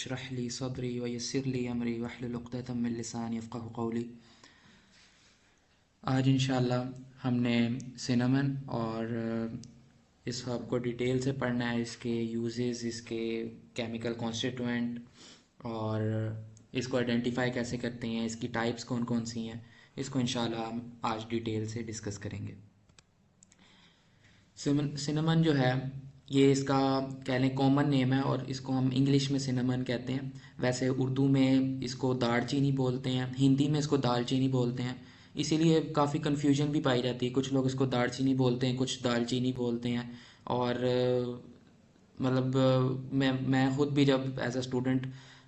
इश्रह ली सदरी व यस्सिर ली अमरी वहलुल उक़दतम मिन लिसानी यफ़क़हू क़ौली। आज इंशाअल्लाह हमने सिनेमन और इस हर्ब को डिटेल से पढ़ना है, इसके यूजेस, इसके केमिकल कॉन्स्टिट्यूएंट और इसको आइडेंटिफाई कैसे करते हैं, इसकी टाइप्स कौन कौन सी हैं, इसको इंशाअल्लाह हम आज डिटेल से डिस्कस करेंगे। सिनेमन जो है ये इसका कह लें कॉमन नेम है और इसको हम इंग्लिश में सिनेमन कहते हैं। वैसे उर्दू में इसको दालचीनी बोलते हैं, हिंदी में इसको दालचीनी बोलते हैं, इसीलिए काफ़ी कन्फ्यूजन भी पाई जाती है। कुछ लोग इसको दालचीनी बोलते हैं, कुछ दालचीनी बोलते हैं। और मतलब मैं ख़ुद भी जब एज अ स्टूडेंट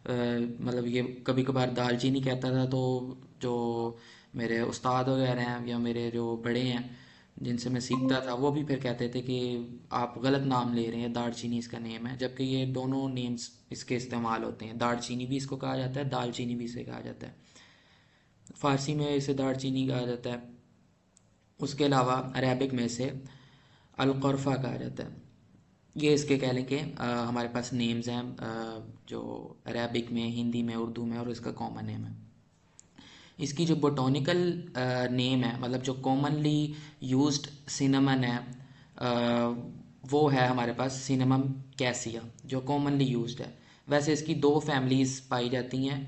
मतलब ये कभी कभार दालचीनी कहता था, तो जो मेरे उस्ताद वगैरह हैं या मेरे जो बड़े हैं जिनसे मैं सीखता था वो भी फिर कहते थे कि आप गलत नाम ले रहे हैं, दालचीनी इसका नेम है, जबकि ये दोनों नेम्स इसके इस्तेमाल होते हैं। दालचीनी भी इसको कहा जाता है, दालचीनी भी इसे कहा जाता है। फ़ारसी में इसे दालचीनी कहा जाता है। उसके अलावा अरेबिक में इसे अलक़रफ़ा कहा जाता है। ये इसके कह लें कि हमारे पास नेम्स हैं जो अरेबिक में, हिंदी में, उर्दू में, और इसका कॉमन नेम है। इसकी जो बोटॉनिकल नेम है, मतलब जो कॉमनली यूज्ड सिनेमन है, वो है हमारे पास सिनेमम कैसिया, जो कॉमनली यूज्ड है। वैसे इसकी दो फैमिलीज़ पाई जाती हैं,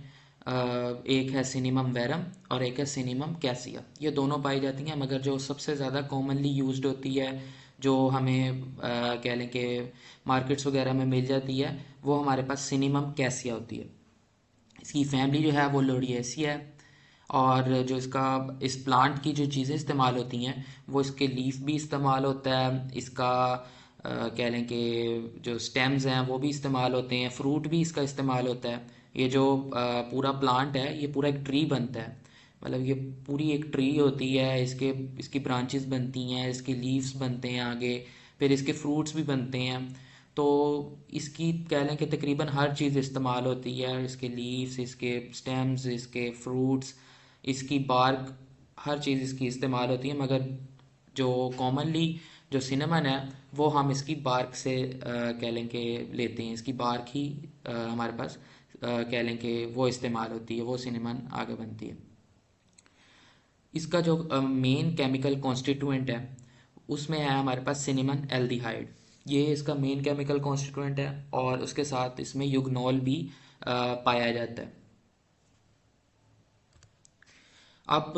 एक है सिनेमम वेरम और एक है सिनेमम कैसिया। ये दोनों पाई जाती हैं, मगर जो सबसे ज़्यादा कॉमनली यूज्ड होती है, जो हमें कह लें कि मार्केट्स वगैरह में मिल जाती है, वो हमारे पास सिनेमम कैसिया होती है। इसकी फैमिली जो है वो लोरिएसी है। और जो इसका इस प्लांट की जो चीज़ें इस्तेमाल होती हैं वो इसके लीफ भी इस्तेमाल होता है, इसका कह लें कि जो स्टेम्स हैं वो भी इस्तेमाल होते हैं, फ्रूट भी इसका इस्तेमाल होता है। ये जो पूरा प्लांट है ये पूरा एक ट्री बनता है, मतलब ये पूरी एक ट्री होती है। इसकी ब्रांचेस बनती हैं, इसके लीव्स बनते हैं आगे, फिर इसके फ्रूट्स भी बनते हैं। तो इसकी कह लें कि तकरीबन हर चीज़ इस्तेमाल होती है, इसके लीव्स, इसके स्टेम्स, इसके फ्रूट्स, इसकी बार्क, हर चीज़ इसकी इस्तेमाल होती है। मगर जो कॉमनली जो सिनेमन है वो हम इसकी बार्क से कह लें कि लेते हैं, इसकी बार्क ही हमारे पास कह लें कि वो इस्तेमाल होती है, वो सिनेमन आगे बनती है। इसका जो मेन केमिकल कॉन्स्टिट्यूएंट है उसमें है हमारे पास सिनेमन एल्डिहाइड। ये इसका मेन केमिकल कॉन्स्टिट्यूएंट है और उसके साथ इसमें युग्नॉल भी पाया जाता है। अब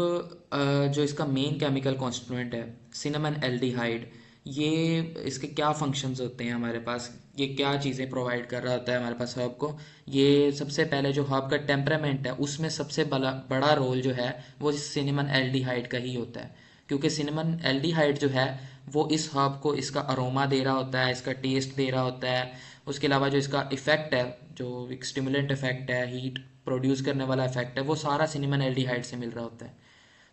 जो इसका मेन केमिकल कॉन्स्टिट्यूएंट है सिनेमन एल्डिहाइड, ये इसके क्या फंक्शंस होते हैं हमारे पास, ये क्या चीज़ें प्रोवाइड कर रहा होता है हमारे पास हर्ब को। ये सबसे पहले जो हर्ब का टेम्परामेंट है उसमें सबसे बड़ा रोल जो है वो इस सिनेमन एल्डिहाइड का ही होता है, क्योंकि सिनेमन एल्डिहाइड जो है वो इस हर्ब को इसका अरोमा दे रहा होता है, इसका टेस्ट दे रहा होता है। उसके अलावा जो इसका इफ़ेक्ट है, जो एक स्टिमुलेंट इफ़ेक्ट है, हीट प्रोड्यूस करने वाला इफेक्ट है, वो सारा सिनेमन एल्डिहाइड से मिल रहा होता है।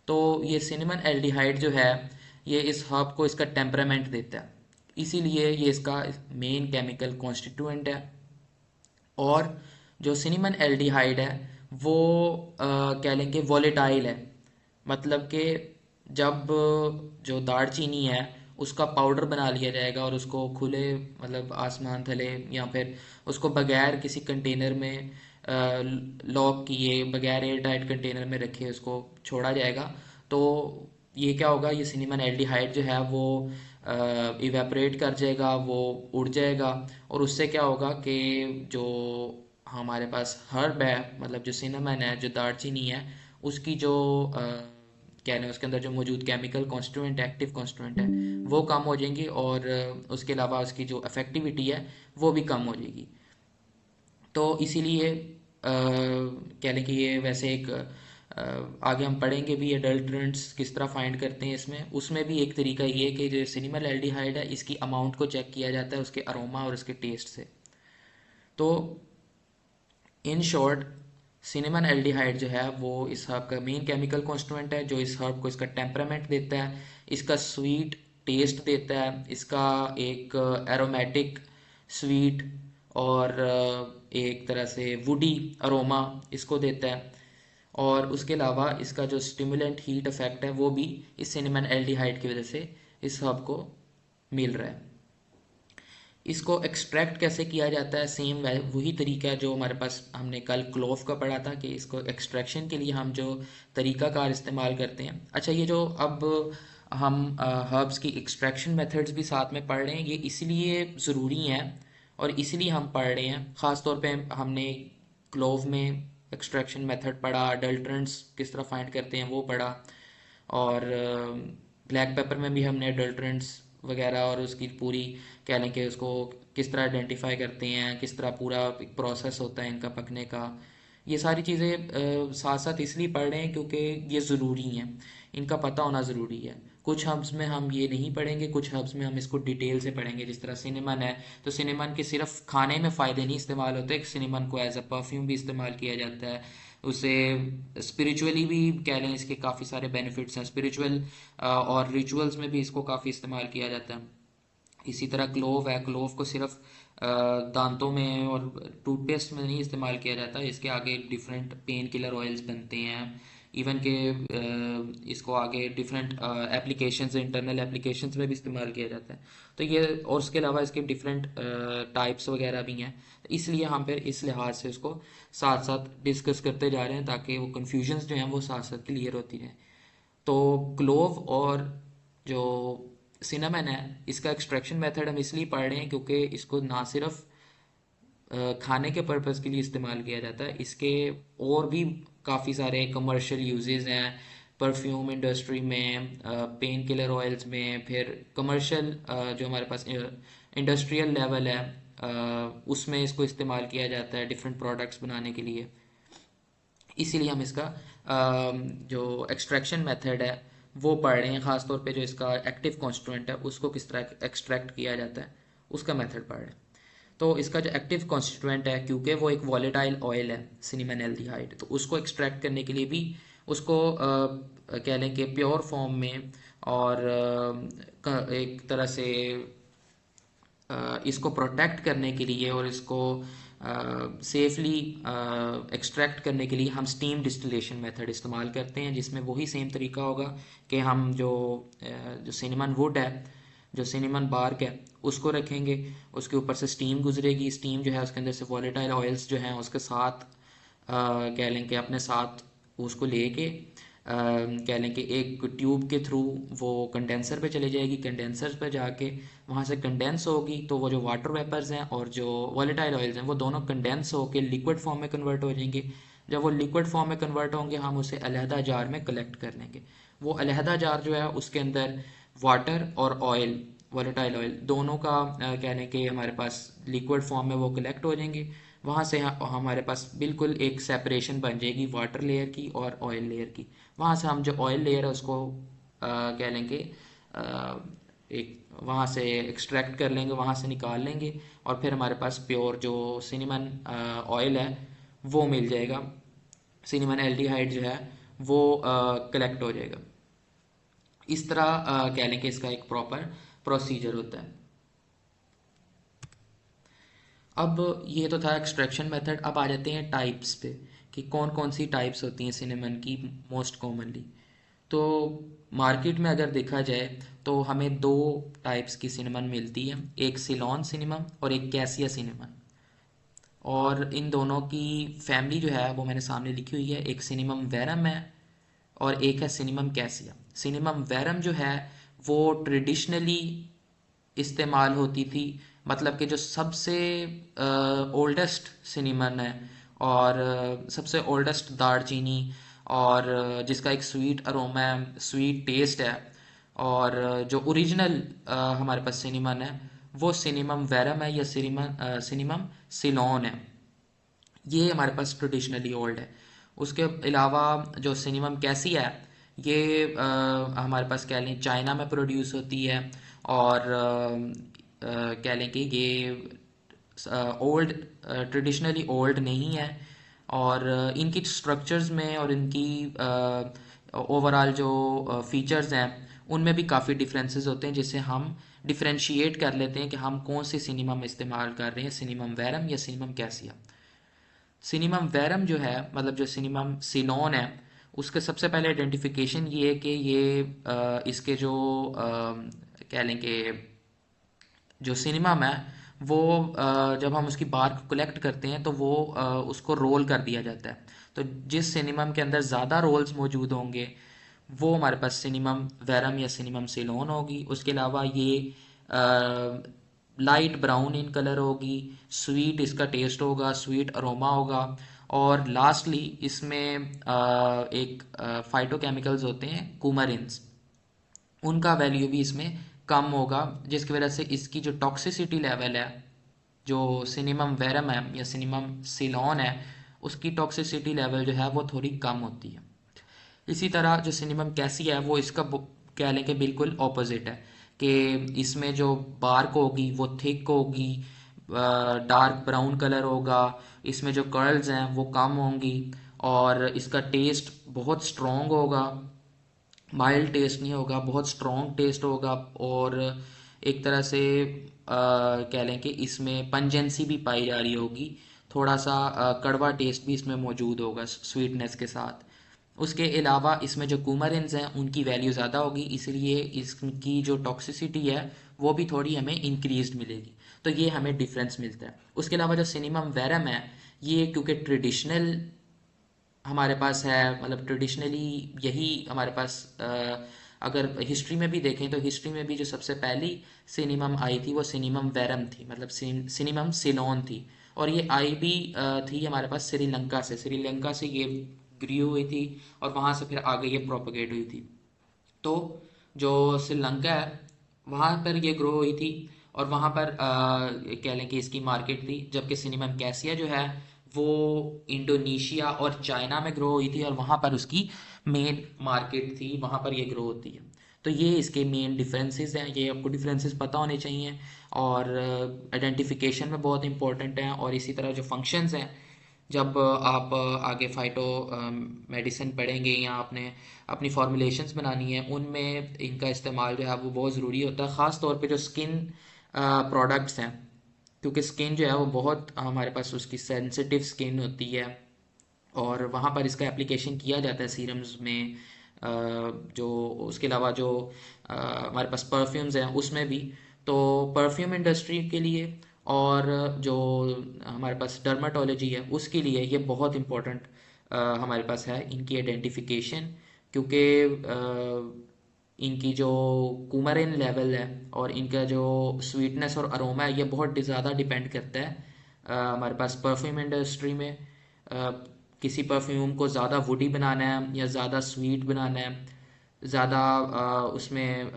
तो ये सिनेमन एल्डिहाइड जो है ये इस हर्ब को इसका टेम्परामेंट देता है, इसीलिए ये इसका मेन केमिकल कॉन्स्टिट्यूएंट है। और जो सिनेमन एल्डिहाइड है वो कह लें कि वॉलेटाइल है, मतलब कि जब जो दालचीनी है उसका पाउडर बना लिया जाएगा और उसको खुले मतलब आसमान थले या फिर उसको बगैर किसी कंटेनर में लॉक किए, बगैर एयर टाइट कंटेनर में रखे उसको छोड़ा जाएगा, तो ये क्या होगा, ये सिनेमन एल्डिहाइड जो है वो इवेपरेट कर जाएगा, वो उड़ जाएगा। और उससे क्या होगा कि जो हमारे पास हर्ब है, मतलब जो सिनेमन है, जो दालचीनी है, उसकी जो क्या है उसके अंदर जो मौजूद केमिकल कॉन्स्टिट्यूएंट, एक्टिव कॉन्स्टिट्यूएंट है, वो कम हो जाएंगी और उसके अलावा उसकी जो इफेक्टिविटी है वो भी कम हो जाएगी। तो इसीलिए कह लें कि ये वैसे एक आगे हम पढ़ेंगे भी एडल्ट्रेंट्स किस तरह फाइंड करते हैं इसमें, उसमें भी एक तरीका ये कि जो सिनेमल एल्डिहाइड है इसकी अमाउंट को चेक किया जाता है उसके अरोमा और उसके टेस्ट से। तो इन शॉर्ट सिनेमन एल्डिहाइड जो है वो इस हर्ब का मेन केमिकल कॉन्स्टिट्यूएंट है, जो इस हर्ब को इसका टेम्परामेंट देता है, इसका स्वीट टेस्ट देता है, इसका एक एरोमेटिक स्वीट और एक तरह से वुडी अरोमा इसको देता है। और उसके अलावा इसका जो स्टिमुलेंट हीट इफेक्ट है वो भी इस सिनेमन एल्डिहाइड की वजह से इस हर्ब को मिल रहा है। इसको एक्सट्रैक्ट कैसे किया जाता है, सेम वही तरीका है जो हमारे पास हमने कल क्लोव का पढ़ा था, कि इसको एक्सट्रैक्शन के लिए हम जो तरीकाकार इस्तेमाल करते हैं। अच्छा, ये जो अब हम हर्ब्स की एक्सट्रैक्शन मेथड्स भी साथ में पढ़ रहे हैं, ये इसलिए ज़रूरी हैं और इसलिए हम पढ़ रहे हैं। ख़ास तौर पे हमने क्लोव में एक्सट्रैक्शन मेथड पढ़ा, अडल्ट्रेंट्स किस तरह फाइंड करते हैं वो पढ़ा, और ब्लैक पेपर में भी हमने अडल्ट्रेंट्स वगैरह और उसकी पूरी, कह लें कि उसको किस तरह आइडेंटिफाई करते हैं, किस तरह पूरा एक प्रोसेस होता है इनका पकने का। ये सारी चीज़ें साथ साथ इसलिए पढ़ रहे हैं क्योंकि ये ज़रूरी हैं, इनका पता होना ज़रूरी है। कुछ हब्स में हम ये नहीं पढ़ेंगे, कुछ हब्स में हम इसको डिटेल से पढ़ेंगे। जिस तरह सिनेमन है, तो सिनेमन के सिर्फ खाने में फ़ायदे नहीं इस्तेमाल होते, सिनेमन को एज अ परफ्यूम भी इस्तेमाल किया जाता है। उसे स्पिरिचुअली भी कह लें, इसके काफ़ी सारे बेनिफिट्स हैं। स्पिरिचुअल और रिचुअल्स में भी इसको काफ़ी इस्तेमाल किया जाता है। इसी तरह क्लोव है, क्लोव को सिर्फ दांतों में और टूथपेस्ट में नहीं इस्तेमाल किया जाता, इसके आगे डिफरेंट पेन किलर ऑयल्स बनते हैं। इवन के इसको आगे डिफरेंट एप्लीकेशंस, इंटरनल एप्लीकेशंस में भी इस्तेमाल किया जाता है। तो ये, और उसके अलावा इसके डिफरेंट टाइप्स वगैरह भी हैं। इसलिए हम फिर इस लिहाज से उसको साथ साथ डिस्कस करते जा रहे हैं, ताकि वो कन्फ्यूजन्स जो हैं वो साथ साथ क्लियर होती रहें। तो क्लोव और जो सिनेमन है, इसका एक्सट्रैक्शन मेथड हम इसलिए पढ़ रहे हैं क्योंकि इसको ना सिर्फ खाने के पर्पज़ के लिए इस्तेमाल किया जाता है, इसके और भी काफ़ी सारे कमर्शियल यूजेस हैं। परफ्यूम इंडस्ट्री में, पेन किलर ऑयल्स में, फिर कमर्शियल जो हमारे पास इंडस्ट्रियल लेवल है, उसमें इसको इस्तेमाल किया जाता है डिफरेंट प्रोडक्ट्स बनाने के लिए। इसीलिए हम इसका जो एक्सट्रैक्शन मेथड है वो पढ़ रहे हैं। ख़ास तौर पे जो इसका एक्टिव कॉन्स्टिट्यूएंट है उसको किस तरह एक्सट्रैक्ट किया जाता है, उसका मेथड पढ़ रहे हैं। तो इसका जो एक्टिव कॉन्स्टिट्यूएंट है, क्योंकि वो एक वॉलेटाइल ऑयल है सिनेमन एल्डिहाइड, तो उसको एक्सट्रैक्ट करने के लिए भी उसको कह लें कि प्योर फॉर्म में, और एक तरह से इसको प्रोटेक्ट करने के लिए और इसको सेफली एक्सट्रैक्ट करने के लिए हम स्टीम डिस्टिलेशन मेथड इस्तेमाल करते हैं, जिसमें वही सेम तरीका होगा कि हम जो सिनेमन वुड है, जो सिनेमन बार्क है, उसको रखेंगे, उसके ऊपर से स्टीम गुजरेगी। स्टीम जो है उसके अंदर से वॉलेटाइल ऑयल्स जो हैं उसके साथ कह लें कि अपने साथ उसको लेके कह लें कि एक ट्यूब के थ्रू वो कंडेंसर पे चले जाएगी। कंडेंसर पे जाके वहाँ से कंडेंस होगी, तो वो जो वाटर वेपर्स हैं और जो वॉलेटाइल ऑयल्स हैं वो दोनों कंडेंस होके लिक्विड फॉर्म में कन्वर्ट हो जाएंगे। जब वो लिक्विड फॉर्म में कन्वर्ट होंगे, हम उसे अलहदा जार में कलेक्ट कर लेंगे। वो अलहदा जार जो है उसके अंदर वाटर और ऑयल, वॉलेटाइल ऑयल दोनों का कह लें कि हमारे पास लिक्विड फॉर्म में वो कलेक्ट हो जाएंगे। वहाँ से हमारे पास बिल्कुल एक सेपरेशन बन जाएगी वाटर लेयर की और ऑयल लेयर की। वहाँ से हम जो ऑयल लेयर है उसको कह लेंगे एक वहाँ से एक्सट्रैक्ट कर लेंगे, वहाँ से निकाल लेंगे, और फिर हमारे पास प्योर जो सिनेमन ऑयल है वो मिल जाएगा। सिनेमन एल्डिहाइड जो है वो कलेक्ट हो जाएगा। इस तरह कह लें कि इसका एक प्रॉपर प्रोसीजर होता है। अब ये तो था एक्सट्रैक्शन मेथड। अब आ जाते हैं टाइप्स पे, कि कौन कौन सी टाइप्स होती हैं सिनेमन की मोस्ट कॉमनली। तो मार्केट में अगर देखा जाए तो हमें दो टाइप्स की सिनेमन मिलती है, एक सिलोन सिनेमन और एक कैसिया सिनेमन। और इन दोनों की फैमिली जो है वो मैंने सामने लिखी हुई है, एक सिनेमम वेरम है और एक है सिनेमम कैसिया। सिनेमम वेरम जो है वो ट्रेडिशनली इस्तेमाल होती थी, मतलब कि जो सबसे ओल्डेस्ट सिनेमन है और सबसे ओल्डेस्ट दारचीनी, और जिसका एक स्वीट अरोमा है, स्वीट टेस्ट है, और जो ओरिजिनल हमारे पास सिनेमन है वो सिनेमम वेरम है या सिनेमम सिलोन है। ये हमारे पास ट्रेडिशनली ओल्ड है। उसके अलावा जो सिनेमम कैसी है, ये हमारे पास कह लें चाइना में प्रोड्यूस होती है, और कह लें कि ये ओल्ड, ट्रेडिशनली ओल्ड नहीं है। और इनकी स्ट्रक्चर्स में और इनकी ओवरऑल जो फीचर्स हैं उनमें भी काफ़ी डिफरेंसेस होते हैं, जिससे हम डिफरेंशिएट कर लेते हैं कि हम कौन सी सिनेमम इस्तेमाल कर रहे हैं, सिनेमम वेरम या सिनेमम कैसिया। सिनेमम वेरम जो है, मतलब जो सिनेमम सिलोन है, उसके सबसे पहले आइडेंटिफिकेशन ये है कि ये इसके जो कह लें कि जो सिनेमम है वो जब हम उसकी बार्क कलेक्ट करते हैं तो वो उसको रोल कर दिया जाता है। तो जिस सिनेमम के अंदर ज़्यादा रोल्स मौजूद होंगे वो हमारे पास सिनेमम वेरम या सिनेमम सिलोन होगी। उसके अलावा ये लाइट ब्राउन इन कलर होगी, स्वीट इसका टेस्ट होगा, स्वीट अरोमा होगा। और लास्टली इसमें एक फाइटोकेमिकल्स होते हैं कुमारिन्स, उनका वैल्यू भी इसमें कम होगा, जिसकी वजह से इसकी जो टॉक्सिसिटी लेवल है, जो सिनेमम वेरम है या सिनेमम सिलोन है, उसकी टॉक्सिसिटी लेवल जो है वो थोड़ी कम होती है। इसी तरह जो सिनेमम कैसिया है वो इसका कह लें कि बिल्कुल ऑपोजिट है, कि इसमें जो बार्क होगी वो थिक होगी, डार्क ब्राउन कलर होगा, इसमें जो कर्ल्स हैं वो कम होंगी, और इसका टेस्ट बहुत स्ट्रॉन्ग होगा, माइल्ड टेस्ट नहीं होगा, बहुत स्ट्रॉन्ग टेस्ट होगा। और एक तरह से कह लें कि इसमें पंजेंसी भी पाई जा रही होगी, थोड़ा सा कड़वा टेस्ट भी इसमें मौजूद होगा स्वीटनेस के साथ। उसके अलावा इसमें जो कुमारिन्स हैं उनकी वैल्यू ज़्यादा होगी, इसलिए इसकी जो टॉक्सिसिटी है वो भी थोड़ी हमें इंक्रीज मिलेगी। तो ये हमें डिफरेंस मिलता है। उसके अलावा जो सिनेमम वेरम है, ये क्योंकि ट्रेडिशनल हमारे पास है, मतलब ट्रेडिशनली यही हमारे पास अगर हिस्ट्री में भी देखें तो हिस्ट्री में भी जो सबसे पहली सिनेमम आई थी वो सिनेमम वेरम थी, मतलब सिनेमम सिलोन थी। और ये आई भी थी हमारे पास श्रीलंका से, श्रीलंका से ये ग्री हुई थी और वहाँ से फिर आगे ये प्रोपगेट हुई थी। तो जो श्रीलंका है वहाँ पर ये ग्रो हुई थी, और वहाँ पर कह लें कि इसकी मार्केट थी। जबकि सिनेमम कैसिया जो है वो इंडोनेशिया और चाइना में ग्रो हुई थी, और वहाँ पर उसकी मेन मार्केट थी, वहाँ पर ये ग्रो होती है। तो ये इसके मेन डिफरेंसेस हैं, ये आपको डिफरेंसेस पता होने चाहिए, और आइडेंटिफिकेशन में बहुत इंपॉर्टेंट हैं। और इसी तरह जो फंक्शंस हैं, जब आप आगे फाइटो मेडिसिन पढ़ेंगे या आपने अपनी फॉर्मुलेशंस बनानी है, उनमें इनका इस्तेमाल जो है वो बहुत ज़रूरी होता है, ख़ास तौर पे जो स्किन प्रोडक्ट्स हैं। क्योंकि स्किन जो है वो बहुत हमारे पास उसकी सेंसिटिव स्किन होती है, और वहाँ पर इसका एप्लीकेशन किया जाता है सीरम्स में। जो उसके अलावा जो हमारे पास परफ्यूम्स हैं उसमें भी। तो परफ्यूम इंडस्ट्री के लिए और जो हमारे पास डर्माटोलॉजी है उसके लिए ये बहुत इम्पोर्टेंट हमारे पास है इनकी आइडेंटिफिकेशन। क्योंकि इनकी जो कुमारिन लेवल है और इनका जो स्वीटनेस और अरोमा है ये बहुत ज़्यादा डिपेंड करता है हमारे पास परफ्यूम इंडस्ट्री में। किसी परफ्यूम को ज़्यादा वुडी बनाना है या ज़्यादा स्वीट बनाना है, ज़्यादा उसमें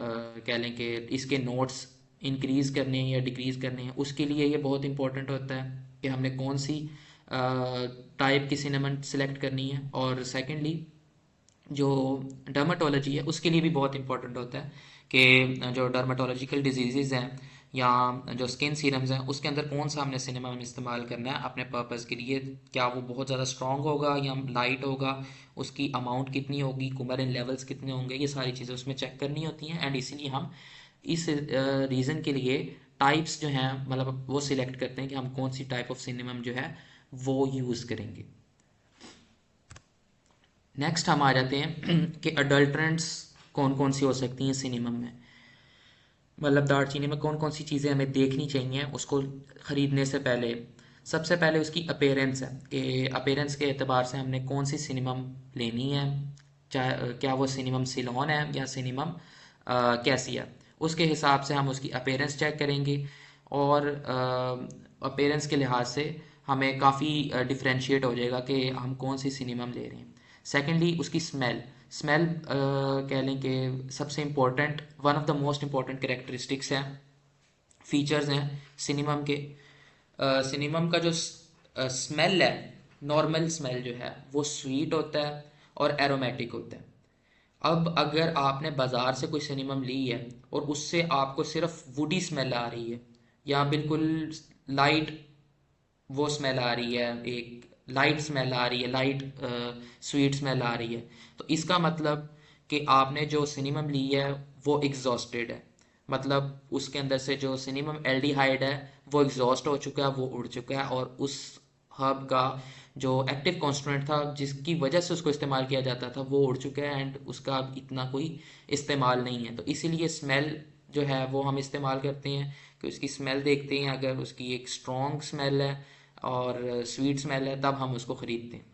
कह लें कि इसके नोट्स इंक्रीज करने हैं या डिक्रीज करने हैं, उसके लिए ये बहुत इंपॉर्टेंट होता है कि हमने कौन सी टाइप की सिनेमन सेलेक्ट करनी है। और सेकेंडली जो डर्माटोलॉजी है उसके लिए भी बहुत इंपॉर्टेंट होता है कि जो डर्माटोलॉजिकल डिजीज़ हैं या जो स्किन सीरम्स हैं उसके अंदर कौन सा हमने सिनेमा में इस्तेमाल करना है अपने पर्पज़ के लिए। क्या वो बहुत ज़्यादा स्ट्रॉन्ग होगा या लाइट होगा, उसकी अमाउंट कितनी होगी, कुमारिन लेवल्स कितने होंगे, ये सारी चीज़ें उसमें चेक करनी होती हैं। एंड इसीलिए हम इस रीज़न के लिए टाइप्स जो हैं मतलब वो सिलेक्ट करते हैं कि हम कौन सी टाइप ऑफ सिनेमम जो है वो यूज़ करेंगे। नेक्स्ट हम आ जाते हैं कि अडल्ट्रेंट्स कौन कौन सी हो सकती हैं सिनेमम में। मतलब दालचीनी में कौन कौन सी चीज़ें हमें देखनी चाहिए उसको ख़रीदने से पहले। सबसे पहले उसकी अपेरेंस है कि अपेरेंस के एतबार से हमने कौन सी सिनेमम लेनी है, चाहे क्या वो सिनेमम सिलोन है या सिनेमम कैसी है। उसके हिसाब से हम उसकी अपेरेंस चेक करेंगे, और अपेरेंस के लिहाज से हमें काफ़ी डिफ्रेंशिएट हो जाएगा कि हम कौन सी सिनेमम ले रहे हैं। सेकेंडली उसकी स्मेल। स्मेल कह लें कि सबसे important, one of the most important characteristics हैं, फीचर्स हैं सिनेमम के। सिनेमम का जो स्मेल है, नॉर्मल स्मेल जो है वो स्वीट होता है और एरोमेटिक होता है। अब अगर आपने बाज़ार से कोई सिनेमम ली है और उससे आपको सिर्फ वुडी स्मेल आ रही है या बिल्कुल लाइट वो स्मेल आ रही है, एक लाइट स्मेल आ रही है, लाइट स्वीट स्मेल आ रही है, तो इसका मतलब कि आपने जो सिनेमम ली है वो एग्जॉस्टेड है। मतलब उसके अंदर से जो सिनेमम एल्डिहाइड है वो एग्जॉस्ट हो चुका है, वो उड़ चुका है, और उस हर्ब का जो एक्टिव कॉन्स्टिट्यूएंट था जिसकी वजह से उसको इस्तेमाल किया जाता था वो उड़ चुका है, एंड उसका अब इतना कोई इस्तेमाल नहीं है। तो इसीलिए स्मेल जो है वो हम इस्तेमाल करते हैं। कि उसकी स्मेल देखते हैं, अगर उसकी एक स्ट्रॉन्ग स्मेल है और स्वीट स्मेल है तब हम उसको ख़रीदते हैं।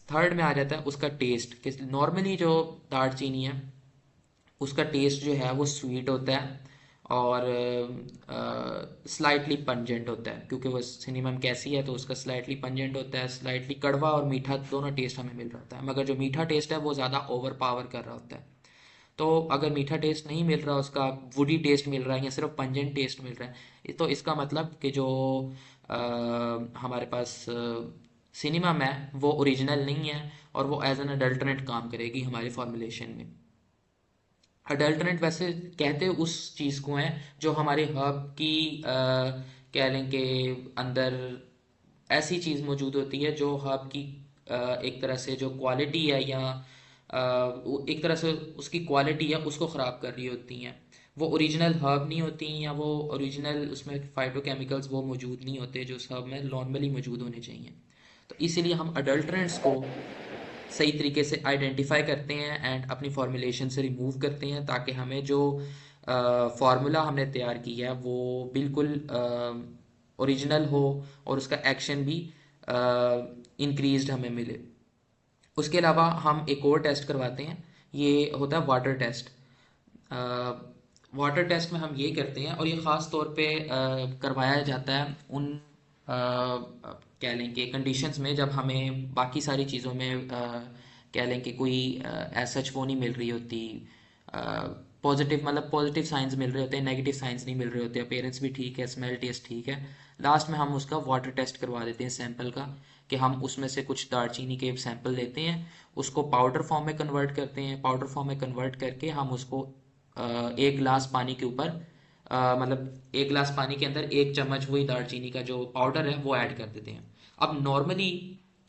थर्ड में आ जाता है उसका टेस्ट, कि नॉर्मली जो दालचीनी है उसका टेस्ट जो है वो स्वीट होता है और स्लाइटली पंजेंट होता है, क्योंकि वो सिनेमम कैसी है तो उसका स्लाइटली पंजेंट होता है, स्लाइटली कड़वा और मीठा दोनों टेस्ट हमें मिल रहा होता है, मगर जो मीठा टेस्ट है वो ज़्यादा ओवर पावर कर रहा होता है। तो अगर मीठा टेस्ट नहीं मिल रहा, उसका वुडी टेस्ट मिल रहा है या सिर्फ पंजेंट टेस्ट मिल रहा है, तो इसका मतलब कि जो हमारे पास सिनेमम है वो ओरिजिनल नहीं है और वो एज एन अडल्टरेंट काम करेगी हमारे फॉर्मुलेशन में। अडल्टरेंट वैसे कहते उस चीज़ को हैं जो हमारे हर्ब की कह लें कि अंदर ऐसी चीज़ मौजूद होती है जो हर्ब की एक तरह से जो क्वालिटी है या एक तरह से उसकी क्वालिटी है उसको ख़राब कर रही होती हैं। वो ओरिजिनल हर्ब नहीं होती या वो ओरिजिनल उसमें फाइटोकेमिकल्स वो मौजूद नहीं होते जो उस हर्ब में नॉर्मली मौजूद होने चाहिए। तो इसीलिए हम अडल्ट्रेंट्स को सही तरीके से आइडेंटिफाई करते हैं एंड अपनी फॉर्मुलेशन से रिमूव करते हैं, ताकि हमें जो फार्मूला हमने तैयार किया है वो बिल्कुल ओरिजिनल हो और उसका एक्शन भी इंक्रीज्ड हमें मिले। उसके अलावा हम एक और टेस्ट करवाते हैं, ये होता है वाटर टेस्ट। वाटर टेस्ट में हम ये करते हैं और ये ख़ास तौर पे करवाया जाता है उन कह लें कि कंडीशंस में जब हमें बाकी सारी चीज़ों में कह लें कि कोई एज सच वो नहीं मिल रही होती, पॉजिटिव मतलब पॉजिटिव साइंस मिल रहे होते हैं, नेगेटिव साइंस नहीं मिल रहे होते, अपीयरेंस भी ठीक है, स्मेल टेस्ट ठीक है। लास्ट में हम उसका वाटर टेस्ट करवा देते हैं सैंपल का, कि हम उसमें से कुछ दालचीनी के सैंपल लेते हैं, उसको पाउडर फॉर्म में कन्वर्ट करते हैं, पाउडर फॉर्म में कन्वर्ट करके हम उसको एक गिलास पानी के ऊपर मतलब एक गिलास पानी के अंदर एक चम्मच वही दालचीनी का जो पाउडर है वो ऐड कर देते हैं। अब नॉर्मली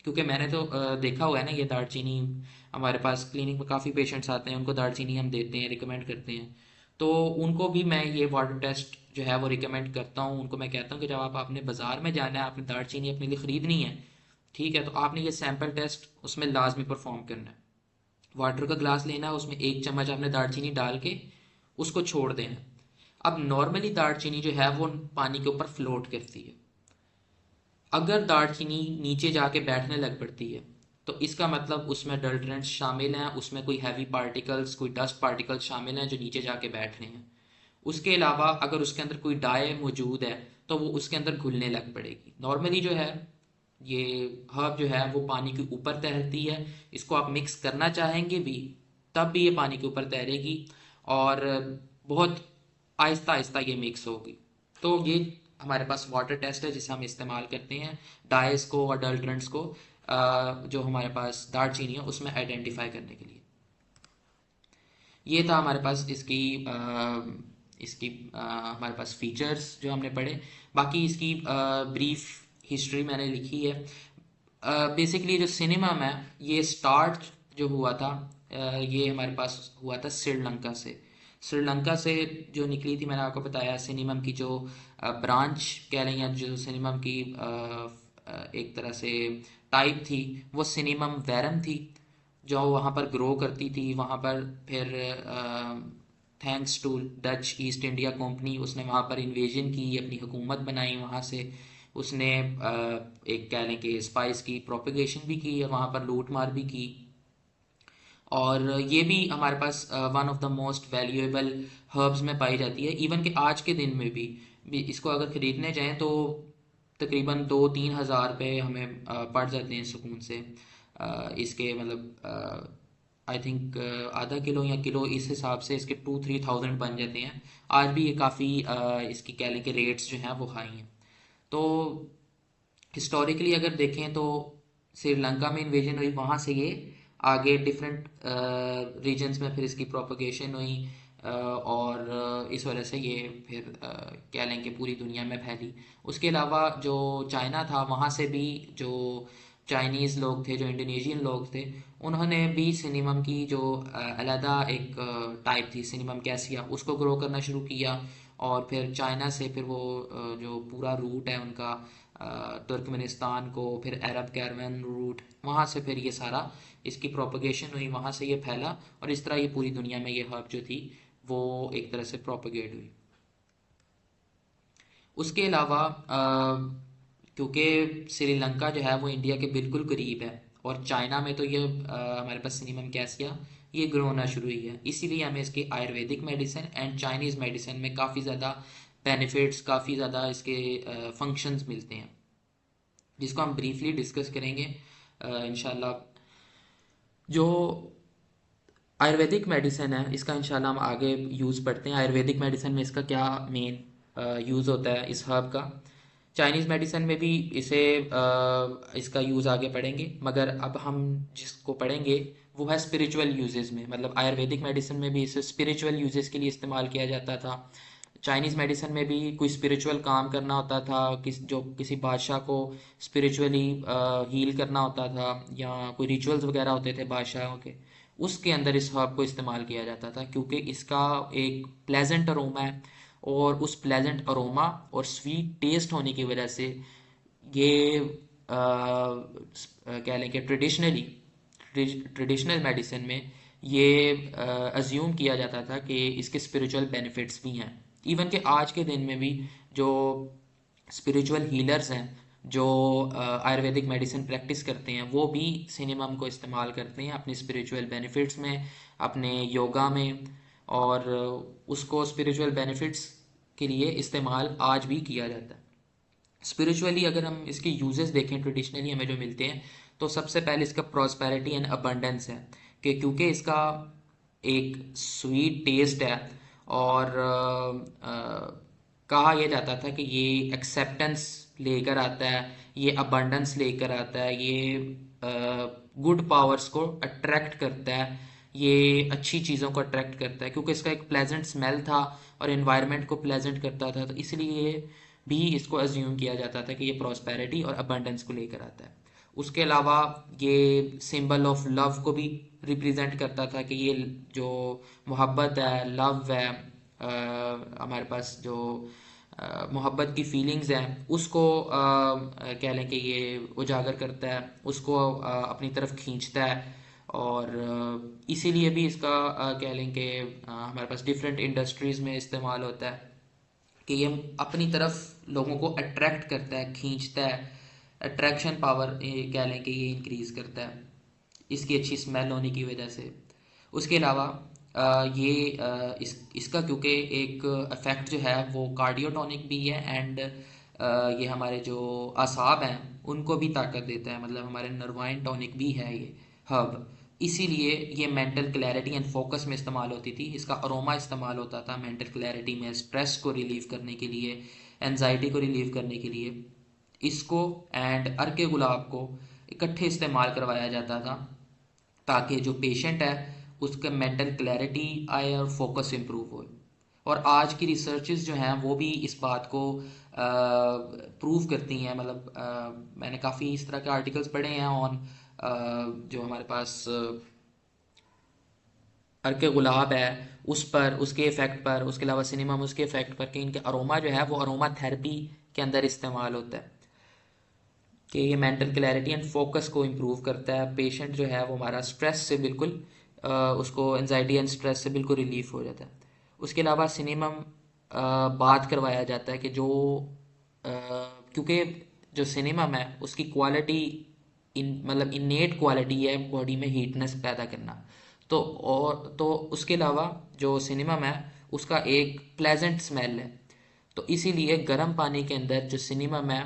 क्योंकि मैंने तो देखा हुआ है ना ये दालचीनी, हमारे पास क्लिनिक में काफ़ी पेशेंट्स आते हैं, उनको दालचीनी हम देते हैं, रिकमेंड करते हैं, तो उनको भी मैं ये वाटर टेस्ट जो है वो रिकमेंड करता हूँ। उनको मैं कहता हूँ कि जब आप आपने बाज़ार में जाना है, आपने दालचीनी अपने लिए ख़रीदनी है, ठीक है, तो आपने ये सैंपल टेस्ट उसमें लाजमी परफॉर्म करना है। वाटर का ग्लास लेना है, उसमें एक चम्मच आपने दालचीनी डाल के उसको छोड़ देना है। अब नॉर्मली दालचीनी जो है वो पानी के ऊपर फ्लोट करती है, अगर दालचीनी नीचे जाके बैठने लग पड़ती है तो इसका मतलब उसमें अडल्ट्रेंट्स शामिल हैं, उसमें कोई हैवी पार्टिकल्स, कोई डस्ट पार्टिकल्स शामिल हैं जो नीचे जाके बैठ रहे हैं। उसके अलावा अगर उसके अंदर कोई डाई मौजूद है तो वो उसके अंदर घुलने लग पड़ेगी। नॉर्मली जो है ये हर्ब जो है वो पानी के ऊपर तैरती है, इसको आप मिक्स करना चाहेंगे भी तब भी ये पानी के ऊपर तैरेगी और बहुत आहिस्ता आहिस्ता ये मिक्स होगी। तो ये हमारे पास वाटर टेस्ट है जिसे हम इस्तेमाल करते हैं डाइस को, अडल्ट्रेंट्स को जो हमारे पास दालचीनी है उसमें आइडेंटिफाई करने के लिए। ये था हमारे पास इसकी हमारे पास फीचर्स जो हमने पढ़े। बाकी इसकी ब्रीफ हिस्ट्री मैंने लिखी है। बेसिकली जो सिनेमा में ये स्टार्ट जो हुआ था ये हमारे पास हुआ था श्रीलंका से। श्रीलंका से जो निकली थी, मैंने आपको बताया सिनेमम की जो ब्रांच कह लें या जो सिनेमम की एक तरह से टाइप थी वो सिनेमम वैरम थी, जो वहाँ पर ग्रो करती थी। वहाँ पर फिर thanks to Dutch East India Company उसने वहाँ पर इन्वेजन की, अपनी हुकूमत बनाई वहाँ से। उसने एक कह लें कि स्पाइस की प्रोपिगेशन भी की और वहाँ पर लूट मार भी की। और ये भी हमारे पास one of the most valuable herbs में पाई जाती है। इवन कि आज के दिन में भी इसको अगर ख़रीदने जाएं तो तकरीबन 2-3 हज़ार रुपये हमें पड़ जाते हैं सुकून से। इसके मतलब आई थिंक आधा किलो या किलो इस हिसाब से इसके 2-3 थाउजेंड बन जाते हैं। आज भी ये काफ़ी इसकी कह लें कि रेट्स जो हैं वो हाई हैं। तो हिस्टोरिकली अगर देखें तो श्रीलंका में इन्वेजन हुई, वहाँ से ये आगे डिफरेंट रीजन्स में फिर इसकी प्रोपगेशन हुई और इस वजह से ये फिर कह लें कि पूरी दुनिया में फैली। उसके अलावा जो चाइना था वहाँ से भी जो चाइनीज़ लोग थे, जो इंडोनेशियन लोग थे, उन्होंने भी सिनेमम की जो अलहदा एक टाइप थी सिनेमम कैसिया उसको ग्रो करना शुरू किया। और फिर चाइना से फिर वो जो पूरा रूट है उनका तुर्कमेनिस्तान को, फिर अरब कैरवन रूट, वहाँ से फिर ये सारा इसकी प्रोपगेशन हुई, वहाँ से ये फैला और इस तरह ये पूरी दुनिया में ये हर्ब जो थी वो एक तरह से प्रोपगेट हुई। उसके अलावा क्योंकि श्रीलंका जो है वो इंडिया के बिल्कुल करीब है, और चाइना में तो ये हमारे पास सिनेमम कैसिया ये ग्रो होना शुरू हुई है, इसीलिए हमें इसके Ayurvedic medicine and Chinese medicine में काफ़ी ज़्यादा बेनिफिट्स, काफ़ी ज़्यादा इसके फंक्शंस मिलते हैं, जिसको हम ब्रीफली डिस्कस करेंगे इंशाल्लाह। जो आयुर्वेदिक मेडिसिन है इसका इंशाल्लाह हम आगे यूज़ पढ़ते हैं। आयुर्वेदिक मेडिसिन में इसका क्या मेन यूज़ होता है इस हर्ब का। चाइनीज़ मेडिसिन में भी इसे इसका यूज़ आगे पढ़ेंगे, मगर अब हम जिसको पढ़ेंगे वो है स्पिरिचुअल यूजेस में। मतलब आयुर्वेदिक मेडिसिन में भी इसे स्पिरिचुअल यूजेस के लिए इस्तेमाल किया जाता था। चाइनीज़ मेडिसिन में भी कोई स्पिरिचुअल काम करना होता था, किसी बादशाह को स्पिरिचुअली हील करना होता था, या कोई रिचुअल्स वगैरह होते थे बादशाहों के, उसके अंदर इस हर्ब को इस्तेमाल किया जाता था, क्योंकि इसका एक प्लेजेंट अरोमा है, और उस प्लेजेंट अरोमा और स्वीट टेस्ट होने की वजह से ये कह लें कि ट्रेडिशनल मेडिसिन में ये अज्यूम किया जाता था कि इसके स्पिरिचुअल बेनिफिट्स भी हैं। इवन कि आज के दिन में भी जो स्पिरिचुअल हीलर्स हैं, जो आयुर्वेदिक मेडिसिन प्रैक्टिस करते हैं, वो भी सिनेमम को इस्तेमाल करते हैं अपनी स्पिरिचुअल बेनिफिट्स में, अपने योगा में, और उसको स्पिरिचुअल बेनिफिट्स के लिए इस्तेमाल आज भी किया जाता है। स्पिरिचुअली अगर हम इसके यूजेस देखें ट्रेडिशनली हमें जो मिलते हैं, तो सबसे पहले इसका प्रॉस्पेरिटी एंड अबंडेंस है, कि क्योंकि इसका एक स्वीट टेस्ट है, और कहा यह जाता था कि ये एक्सेप्टेंस लेकर आता है, ये अबंडेंस लेकर आता है, ये गुड पावर्स को अट्रैक्ट करता है, ये अच्छी चीज़ों को अट्रैक्ट करता है, क्योंकि इसका एक प्लेजेंट स्मेल था और एनवायरनमेंट को प्लेजेंट करता था, तो इसलिए भी इसको अज्यूम किया जाता था कि ये प्रॉस्पेरिटी और अबंडेंस को लेकर आता है। उसके अलावा ये सिंबल ऑफ लव को भी रिप्रेजेंट करता था, कि ये जो मोहब्बत है, लव है, हमारे पास जो मोहब्बत की फीलिंग्स हैं उसको कह लें कि ये उजागर करता है, उसको अपनी तरफ खींचता है, और इसीलिए भी इसका कह लें कि हमारे पास डिफरेंट इंडस्ट्रीज़ में इस्तेमाल होता है, कि ये अपनी तरफ लोगों को अट्रैक्ट करता है, खींचता है, अट्रैक्शन पावर कह लें कि ये इंक्रीज़ करता है इसकी अच्छी स्मेल होने की वजह से। उसके अलावा इसका क्योंकि एक इफ़ेक्ट जो है वो कार्डियोटोनिक भी है, एंड ये हमारे जो असाब हैं उनको भी ताकत देता है, मतलब हमारे नर्वाइन टॉनिक भी है ये हर्ब। इसीलिए ये मेंटल क्लैरिटी एंड फोकस में इस्तेमाल होती थी। इसका अरोमा इस्तेमाल होता था मेंटल क्लैरिटी में, स्ट्रेस को रिलीव करने के लिए, एनजाइटी को रिलीव करने के लिए। इसको एंड अर्के गुलाब को इकट्ठे इस्तेमाल करवाया जाता था, ताकि जो पेशेंट है उसका मेंटल क्लैरिटी आए और फोकस इम्प्रूव हो। और आज की रिसर्चेस जो हैं वो भी इस बात को प्रूव करती हैं। मतलब मैंने काफ़ी इस तरह के आर्टिकल्स पढ़े हैं ऑन जो हमारे पास अर्के गुलाब है उस पर, उसके इफ़ेक्ट पर, उसके अलावा सिनेमा में उसके इफ़ेक्ट पर, कि इनके अरोमा जो है वो अरोमा थेरेपी के अंदर इस्तेमाल होता है, कि ये मेंटल क्लैरिटी एंड फोकस को इम्प्रूव करता है। पेशेंट जो है वो हमारा स्ट्रेस से बिल्कुल उसको एनजाइटी एंड स्ट्रेस से बिल्कुल रिलीफ हो जाता है। उसके अलावा सिनेमम बात करवाया जाता है कि जो क्योंकि जो सिनेमम है उसकी क्वालिटी मतलब इनेट क्वालिटी है बॉडी में हीटनेस पैदा करना। तो उसके अलावा जो सिनेमम है उसका एक प्लेजेंट स्मेल है, तो इसीलिए गर्म पानी के अंदर जो सिनेमम है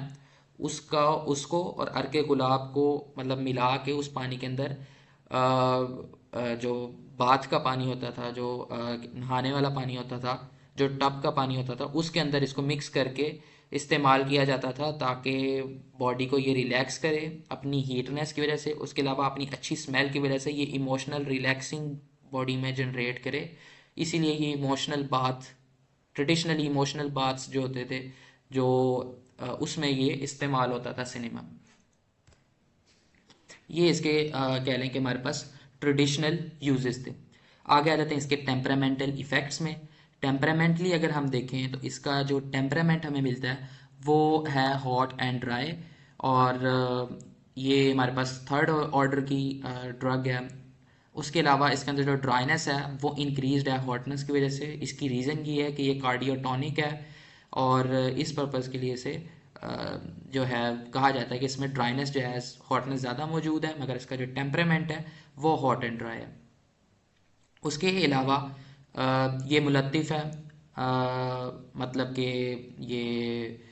उसका उसको और अर्के गुलाब को मतलब मिला के उस पानी के अंदर जो बाथ का पानी होता था, जो नहाने वाला पानी होता था, जो टब का पानी होता था, उसके अंदर इसको मिक्स करके इस्तेमाल किया जाता था, ताकि बॉडी को ये रिलैक्स करे अपनी हीटनेस की वजह से। उसके अलावा अपनी अच्छी स्मेल की वजह से ये इमोशनल रिलैक्सिंग बॉडी में जनरेट करे। इसीलिए ये emotional bath, traditionally emotional baths जो होते थे, जो उसमें ये इस्तेमाल होता था सिनेमा। ये इसके कह लें कि हमारे पास ट्रेडिशनल यूजेस थे। आगे आ जाते हैं इसके टेम्परामेंटल इफ़ेक्ट्स में। टेम्परामेंटली अगर हम देखें तो इसका जो टेम्परामेंट हमें मिलता है वो है हॉट एंड ड्राई, और ये हमारे पास थर्ड ऑर्डर की ड्रग है। उसके अलावा इसके अंदर जो ड्राइनेस है वो इंक्रीज्ड है हॉटनेस की वजह से। इसकी रीज़न ये है कि ये कार्डियोटॉनिक है, और इस पर्पज़ के लिए इसे जो है कहा जाता है कि इसमें ड्राइनेस जो है, हॉटनेस ज़्यादा मौजूद है, मगर इसका जो टेम्परामेंट है वो हॉट एंड ड्राई है। उसके अलावा ये मुलत्तिफ़ है, मतलब कि ये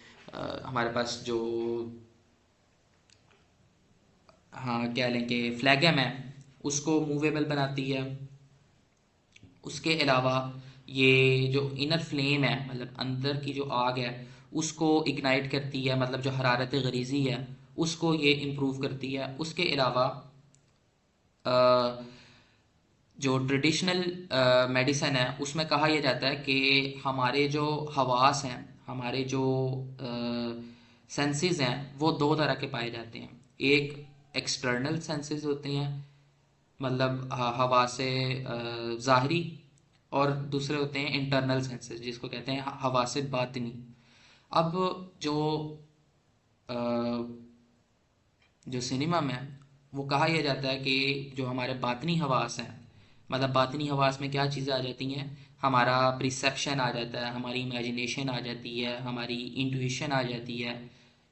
हमारे पास जो, हाँ कह लें कि फ्लैगम है, उसको मूवेबल बनाती है। उसके अलावा ये जो इनर फ्लेम है, मतलब अंदर की जो आग है, उसको इग्नाइट करती है, मतलब जो हरारत गरीज़ी है उसको ये इम्प्रूव करती है। उसके अलावा अ, जो ट्रेडिशनल मेडिसिन है उसमें कहा यह जाता है कि हमारे जो हवास हैं, हमारे जो सेंसेस हैं, वो दो तरह के पाए जाते हैं। एक एक्सटर्नल सेंसेस होते हैं, मतलब हवा से ज़ाहरी, और दूसरे होते हैं इंटरनल सेंसेस जिसको कहते हैं हवा से बातिनी। अब जो अ, जो सिनेमा में वो कहा यह जाता है कि जो हमारे बातनी हवास हैं, मतलब बातनी हवास में क्या चीज़ें आ जाती हैं, हमारा प्रिसेप्शन आ जाता है, हमारी इमेजिनेशन आ जाती है, हमारी इंट्यूशन आ जाती है।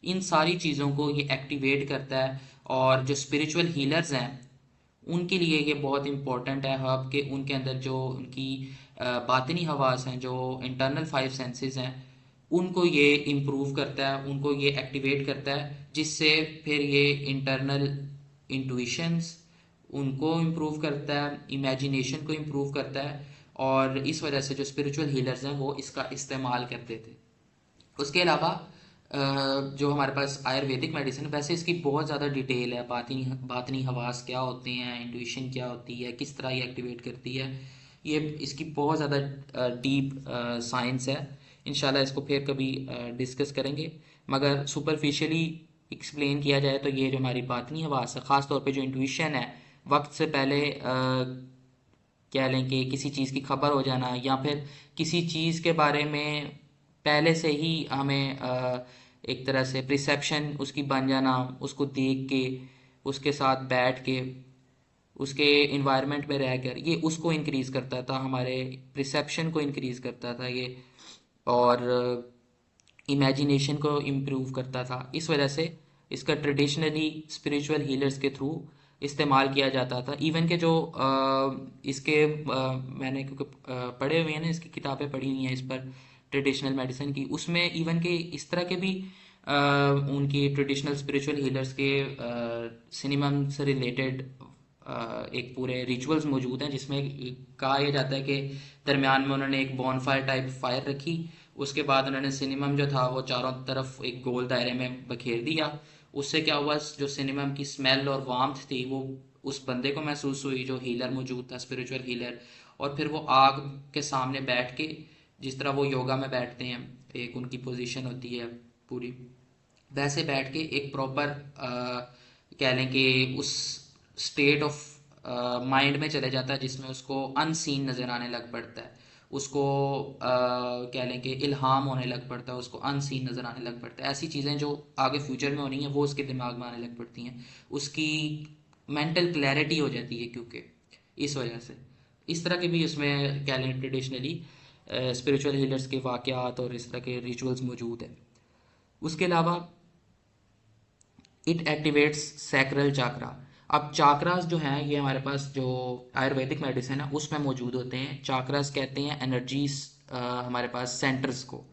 इन सारी चीज़ों को ये एक्टिवेट करता है। और जो स्पिरिचुअल हीलर्स हैं उनके लिए ये बहुत इंपॉर्टेंट है हब के उनके अंदर जो उनकी बातिनी हवास हैं, जो इंटरनल फाइव सेंसेस हैं, उनको ये इम्प्रूव करता है, उनको ये एक्टिवेट करता है, जिससे फिर ये इंटरनल इंट्यूशंस उनको इम्प्रूव करता है, इमेजिनेशन को इम्प्रूव करता है। और इस वजह से जो स्पिरिचुअल हीलर्स हैं वो इसका इस्तेमाल करते थे। उसके अलावा जो हमारे पास आयुर्वेदिक मेडिसिन, वैसे इसकी बहुत ज़्यादा डिटेल है, बातनी बातनी हवास क्या होते हैं, इंट्यूशन क्या होती है, किस तरह ये एक्टिवेट करती है, ये इसकी बहुत ज़्यादा डीप साइंस है। इंशाल्लाह इसको फिर कभी डिस्कस करेंगे। मगर सुपरफिशियली एक्सप्लेन किया जाए तो ये जो हमारी बातनी हवास है, ख़ास तौर पे जो इंट्यूशन है, वक्त से पहले कह लें कि किसी चीज़ की खबर हो जाना, या फिर किसी चीज़ के बारे में पहले से ही हमें एक तरह से प्रिसेप्शन उसकी बन जाना, उसको देख के, उसके साथ बैठ के, उसके इन्वायरमेंट में रहकर, ये उसको इंक्रीज़ करता था, हमारे प्रिसेप्शन को इंक्रीज़ करता था ये, और इमेजिनेशन को इम्प्रूव करता था। इस वजह से इसका ट्रेडिशनली स्पिरिचुअल हीलर्स के थ्रू इस्तेमाल किया जाता था। इवन के जो इसके मैंने क्योंकि पढ़े हुए हैं ना, इसकी किताबें पढ़ी हुई हैं इस पर, ट्रेडिशनल मेडिसिन की, उसमें इवन के इस तरह के भी उनकी ट्रेडिशनल स्पिरिचुअल हीलर्स के सिनेमम से रिलेटेड एक पूरे रिचुअल्स मौजूद हैं, जिसमें कहा यह जाता है कि दरमियान में उन्होंने एक बॉनफायर टाइप फायर रखी, उसके बाद उन्होंने सिनेमम जो था वो चारों तरफ एक गोल दायरे में बखेर दिया। उससे क्या हुआ, जो सिनेमम की स्मेल और वार्मथ थी वो उस बंदे को महसूस हुई जो हीलर मौजूद था, स्पिरिचुअल हीलर। और फिर वो आग के सामने बैठ के, जिस तरह वो योगा में बैठते हैं, एक उनकी पोजीशन होती है पूरी, वैसे बैठ के एक प्रॉपर कह लें कि उस स्टेट ऑफ माइंड में चले जाता है जिसमें उसको अनसीन नज़र आने लग पड़ता है, उसको कह लें कि इल्हाम होने लग पड़ता है, उसको अनसीन नज़र आने लग पड़ता है। ऐसी चीज़ें जो आगे फ्यूचर में होनी है वो उसके दिमाग में आने लग पड़ती हैं, उसकी मेंटल क्लैरिटी हो जाती है, क्योंकि इस वजह से इस तरह के भी उसमें कह लें ट्रेडिशनली स्पिरिचुअल हीलर्स के वाक़यात और इस तरह के रिचुअल्स मौजूद हैं। उसके अलावा इट एक्टिवेट्स सैक्रल चाक्रा। अब चाक्रास जो हैं ये हमारे पास जो आयुर्वेदिक मेडिसिन है उसमें मौजूद होते हैं। चाक्रास कहते हैं एनर्जीज, हमारे पास सेंटर्स को।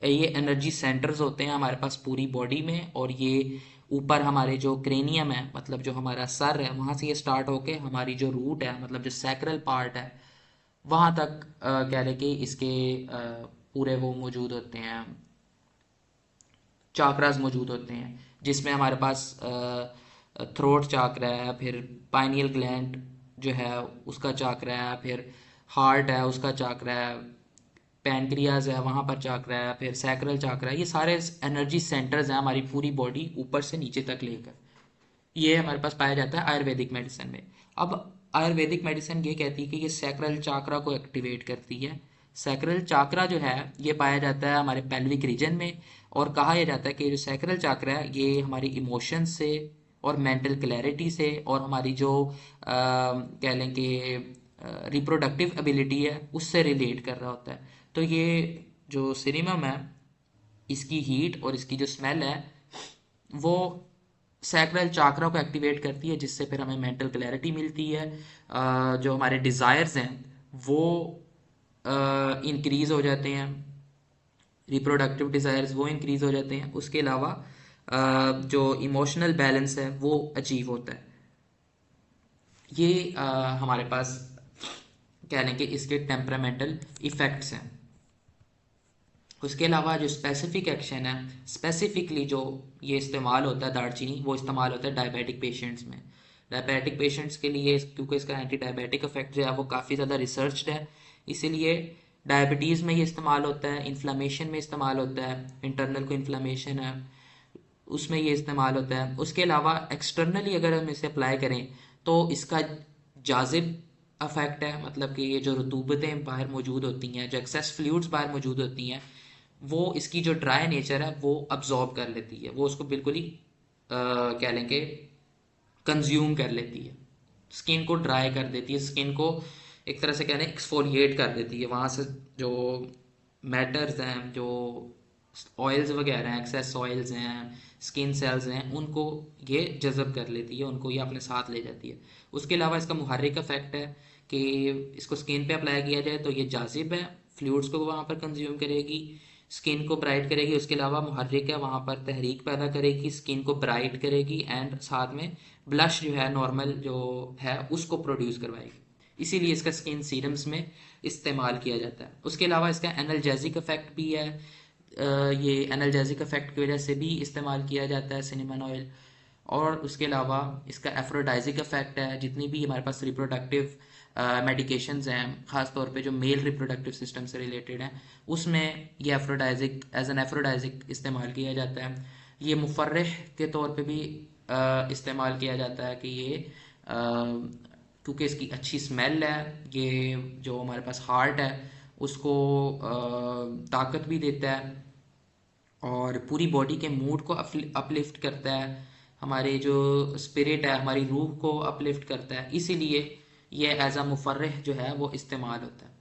ये एनर्जी सेंटर्स होते हैं हमारे पास पूरी बॉडी में, और ये ऊपर हमारे जो क्रेनियम है, मतलब जो हमारा सर है, वहाँ से ये स्टार्ट होके हमारी जो रूट है, मतलब जो सैक्रल पार्ट है, वहाँ तक कह लें कि इसके पूरे वो मौजूद होते हैं, चाक्रास मौजूद होते हैं, जिसमें हमारे पास थ्रोट चाक्रा है, फिर पाइनियल ग्लैंड जो है उसका चाक्रा है, फिर हार्ट है उसका चाक्रा है, पैनक्रियाज है वहाँ पर चाक्रा है, फिर सैक्रल चाक्रा है। ये सारे एनर्जी सेंटर्स हैं हमारी पूरी बॉडी ऊपर से नीचे तक लेकर, ये हमारे पास पाया जाता है आयुर्वेदिक मेडिसिन में। अब आयुर्वेदिक मेडिसिन ये कहती है कि ये सैक्रल चाक्रा को एक्टिवेट करती है। सैक्रल चाक्रा जो है ये पाया जाता है हमारे पेल्विक रीजन में, और कहा यह जाता है कि जो सैक्रल चाक्रा है ये हमारी इमोशंस से और मेंटल क्लैरिटी से और हमारी जो कह लें कि रिप्रोडक्टिव एबिलिटी है उससे रिलेट कर रहा होता है। तो ये जो सिनेमम है इसकी हीट और इसकी जो स्मेल है वो सैक्रल चाकरा को एक्टिवेट करती है, जिससे फिर हमें मेंटल क्लैरिटी मिलती है। जो हमारे डिज़ायर्स हैं वो इंक्रीज हो जाते हैं, रिप्रोडक्टिव डिज़ायर्स वो इंक्रीज हो जाते हैं। उसके अलावा जो इमोशनल बैलेंस है वो अचीव होता है। ये हमारे पास कह लें कि इसके टेम्परामेंटल इफ़ेक्ट्स हैं। उसके अलावा जो स्पेसिफिक एक्शन है, स्पेसिफिकली जो ये इस्तेमाल होता है दालचीनी, वो इस्तेमाल होता है डायबिटिक पेशेंट्स में। डायबिटिक पेशेंट्स के लिए क्योंकि इसका एंटी डायबिटिक इफेक्ट जो है वो काफ़ी ज़्यादा रिसर्च्ड है, इसीलिए डायबिटीज़ में ये इस्तेमाल होता है, इन्फ्लामेशन में इस्तेमाल होता है, इंटरनल को इन्फ्लामेशन है उसमें ये इस्तेमाल होता है। उसके अलावा एक्सटर्नली अगर हम इसे अप्लाई करें तो इसका जाजिब अफेक्ट है, मतलब कि ये जो रतूबतें बाहर मौजूद होती हैं, जो एक्सेस फ्लूइड्स बाहर मौजूद होती हैं, वो इसकी जो ड्राई नेचर है वो अब्जॉर्ब कर लेती है, वो उसको बिल्कुल ही क्या लेंगे कंज्यूम कर लेती है, स्किन को ड्राई कर देती है, स्किन को एक तरह से कहने एक्सफोलिएट कर देती है। वहाँ से जो मैटर्स हैं, जो ऑयल्स वगैरह हैं, एक्सेस ऑयल्स हैं, स्किन सेल्स हैं, उनको ये जज़ब कर लेती है, उनको ये अपने साथ ले जाती है। उसके अलावा इसका मुहर्रिक इफेक्ट है कि इसको स्किन पे अप्लाई किया जाए तो ये जाजिब है, फ्लूइड्स को वहाँ पर कंज्यूम करेगी, स्किन को ब्राइट करेगी। उसके अलावा मुहर्रिक है, वहाँ पर तहरीक पैदा करेगी, स्किन को ब्राइट करेगी एंड साथ में ब्लश जो है नॉर्मल जो है उसको प्रोड्यूस करवाएगी। इसीलिए इसका स्किन सीरम्स में इस्तेमाल किया जाता है। उसके अलावा इसका एनर्जेसिक इफेक्ट भी है, ये एनर्जेसिक इफेक्ट की वजह से भी इस्तेमाल किया जाता है सिनेमन ऑयल। और उसके अलावा इसका एफ्रोडाइजिक इफेक्ट है, जितनी भी हमारे पास रिप्रोडक्टिव मेडिकेशंस हैं, ख़ास तौर पे जो मेल रिप्रोडक्टिव सिस्टम से रिलेटेड हैं, उसमें ये एफ्रोडाइजिक एज एन एफ्रोडाइजिक इस्तेमाल किया जाता है। ये मुफर्रिह के तौर पे भी इस्तेमाल किया जाता है कि ये क्योंकि इसकी अच्छी स्मेल है, ये जो हमारे पास हार्ट है उसको ताकत भी देता है और पूरी बॉडी के मूड को अपलिफ्ट करता है, हमारे जो स्पिरिट है, हमारी रूह को अपलिफ्ट करता है, इसीलिए ये एज अ मुफर्रिह जो है वो इस्तेमाल होता है।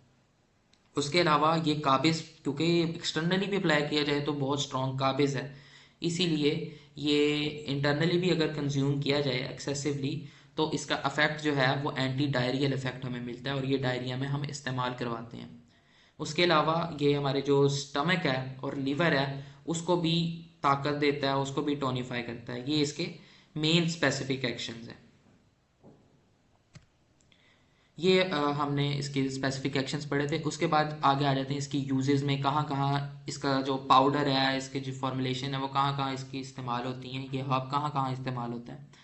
उसके अलावा ये काबिज़, क्योंकि एक्सटर्नली भी अप्लाई किया जाए तो बहुत स्ट्रॉन्ग काबिज़ है, इसीलिए ये इंटरनली भी अगर कंज्यूम किया जाए एक्सेसिवली तो इसका अफेक्ट जो है वो एंटी डायरियल इफेक्ट हमें मिलता है और ये डायरिया में हम इस्तेमाल करवाते हैं। उसके अलावा ये हमारे जो स्टमक है और लीवर है उसको भी ताकत देता है, उसको भी टोनिफाई करता है। ये इसके मेन स्पेसिफिक एक्शंस हैं। ये हमने इसके स्पेसिफिक एक्शंस पढ़े थे। उसके बाद आगे आ जाते हैं इसकी यूजेस में, कहाँ कहाँ इसका जो पाउडर है, इसके जो फॉर्मुलेशन है वो कहाँ कहाँ इसकी इस्तेमाल होती हैं, ये हर्ब कहाँ कहाँ इस्तेमाल होता है।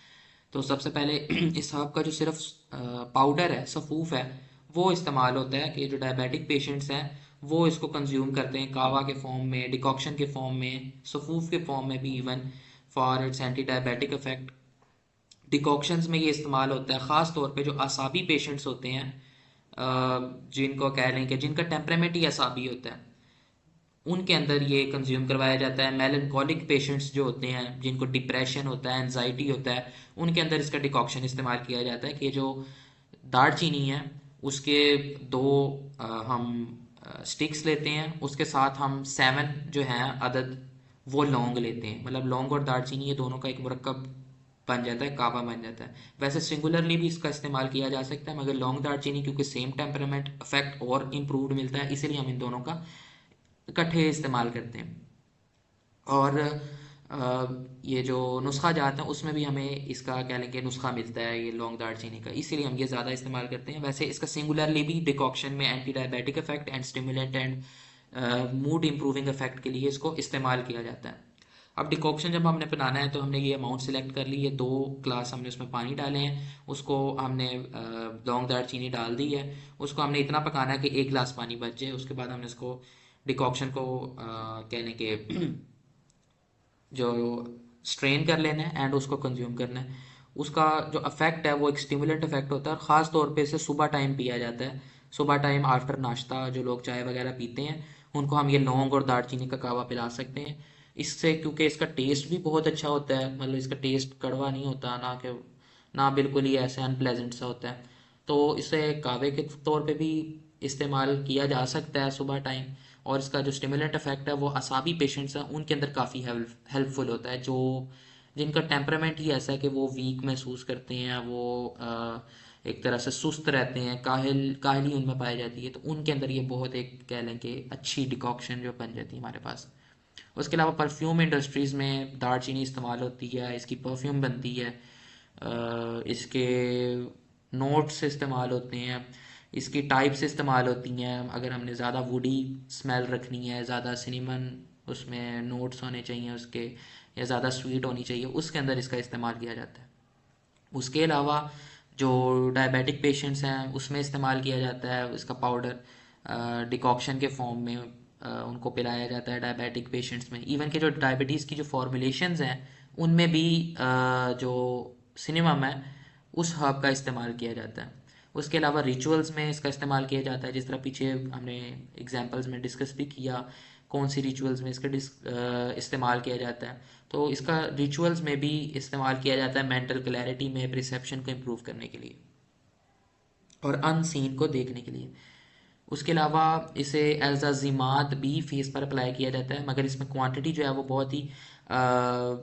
तो सबसे पहले इस हर्ब का जो सिर्फ पाउडर है, सफ़ूफ है, वो इस्तेमाल होता है कि जो डायबिटिक पेशेंट्स हैं वो इसको कंज्यूम करते हैं कावा के फॉर्म में, डिकॉक्शन के फॉर्म में, सफ़ूफ के फॉर्म में भी, even for its anti diabetic effect. Decoctions में ये इस्तेमाल होता है ख़ास तौर पे जो असाबी पेशेंट्स होते हैं, जिनको कह लें कि जिनका टेम्परामेंट ही असाबी होता है, उनके अंदर ये कंज्यूम करवाया जाता है। मेलनकॉलिक पेशेंट्स जो होते हैं, जिनको डिप्रेशन होता है, एनजाइटी होता है, उनके अंदर इसका डिकॉक्शन इस्तेमाल किया जाता है कि जो दालचीनी है उसके दो हम स्टिक्स लेते हैं, उसके साथ हम 7 जो हैं अदद वो लौंग लेते हैं, मतलब लौंग और दालचीनी ये दोनों का एक मुरक्कब बन जाता है, कावा बन जाता है। वैसे सिंगुलरली भी इसका इस्तेमाल किया जा सकता है, मगर लौंग दालचीनी क्योंकि सेम टेम्परामेंट इफेक्ट और इम्प्रूवड मिलता है, इसीलिए हम इन दोनों का इकट्ठे इस्तेमाल करते हैं। और ये जो नुस्खा जात है उसमें भी हमें इसका क्या लेंगे नुस्खा मिलता है ये लौंग दालचीनी का, इसीलिए हम ये ज़्यादा इस्तेमाल करते हैं। वैसे इसका सिंगुलरली भी डिकॉक्शन में anti diabetic effect and stimulant and mood improving effect के लिए इसको इस्तेमाल किया जाता है। अब डिकॉक्शन जब हमने बनाना है तो हमने ये अमाउंट सेलेक्ट कर ली, ये 2 ग्लास हमने उसमें पानी डाले हैं, उसको हमने लौंग दालचीनी डाल दी है, उसको हमने इतना पकाना है कि 1 ग्लास पानी बच जाए। उसके बाद हमने इसको डिकॉक्शन को कहने के जो स्ट्रेन कर लेना है एंड उसको कंज्यूम करना है। उसका जो इफेक्ट है वो एक स्टिमुलेंट इफेक्ट होता है और ख़ास तौर पे इसे सुबह टाइम पिया जाता है। सुबह टाइम आफ्टर नाश्ता जो लोग चाय वगैरह पीते हैं उनको हम ये लौंग और दालचीनी का कावा पिला सकते हैं। इससे क्योंकि इसका टेस्ट भी बहुत अच्छा होता है, मतलब इसका टेस्ट कड़वा नहीं होता, ना कि ना बिल्कुल ही ऐसे अनप्लेजेंट सा होता है, तो इसे कावे के तौर पे भी इस्तेमाल किया जा सकता है सुबह टाइम। और इसका जो स्टिमुलेंट इफेक्ट है वो असाबी पेशेंट्स हैं उनके अंदर काफ़ी हेल्पफुल होता है, जो जिनका टेम्परामेंट ही ऐसा है कि वो वीक महसूस करते हैं, वो एक तरह से सुस्त रहते हैं, काहली उनमें पाई जाती है, तो उनके अंदर ये बहुत एक कह लें कि अच्छी डिकॉक्शन जो बन जाती है हमारे पास। उसके अलावा परफ्यूम इंडस्ट्रीज़ में दालचीनी इस्तेमाल होती है, इसकी परफ्यूम बनती है, इसके नोट्स इस्तेमाल होते हैं, इसकी टाइप्स इस्तेमाल होती हैं। अगर हमने ज़्यादा वुडी स्मेल रखनी है, ज़्यादा सिनेमन उसमें नोट्स होने चाहिए उसके, या ज़्यादा स्वीट होनी चाहिए, उसके अंदर इसका इस्तेमाल किया जाता है। उसके अलावा जो डायबिटिक पेशेंट्स हैं उसमें इस्तेमाल किया जाता है इसका पाउडर डिकॉक्शन के फॉर्म में, उनको पिलाया जाता है डायबिटिक पेशेंट्स में। इवन के जो डायबिटीज़ की जो फॉर्मुलेशंस हैं उनमें भी जो सिनेमम है उस हर्ब का इस्तेमाल किया जाता है। उसके अलावा रिचुअल्स में इसका इस्तेमाल किया जाता है, जिस तरह पीछे हमने एग्जांपल्स में डिस्कस भी किया कौन सी रिचुअल्स में इसका इस्तेमाल किया जाता है। तो इसका रिचुअल्स में भी इस्तेमाल किया जाता है मेंटल क्लैरिटी में, परसेप्शन को इम्प्रूव करने के लिए और अनसीन को देखने के लिए। उसके अलावा इसे एज अ जिमात भी फेस पर अप्लाई किया जाता है, मगर इसमें क्वांटिटी जो है वो बहुत ही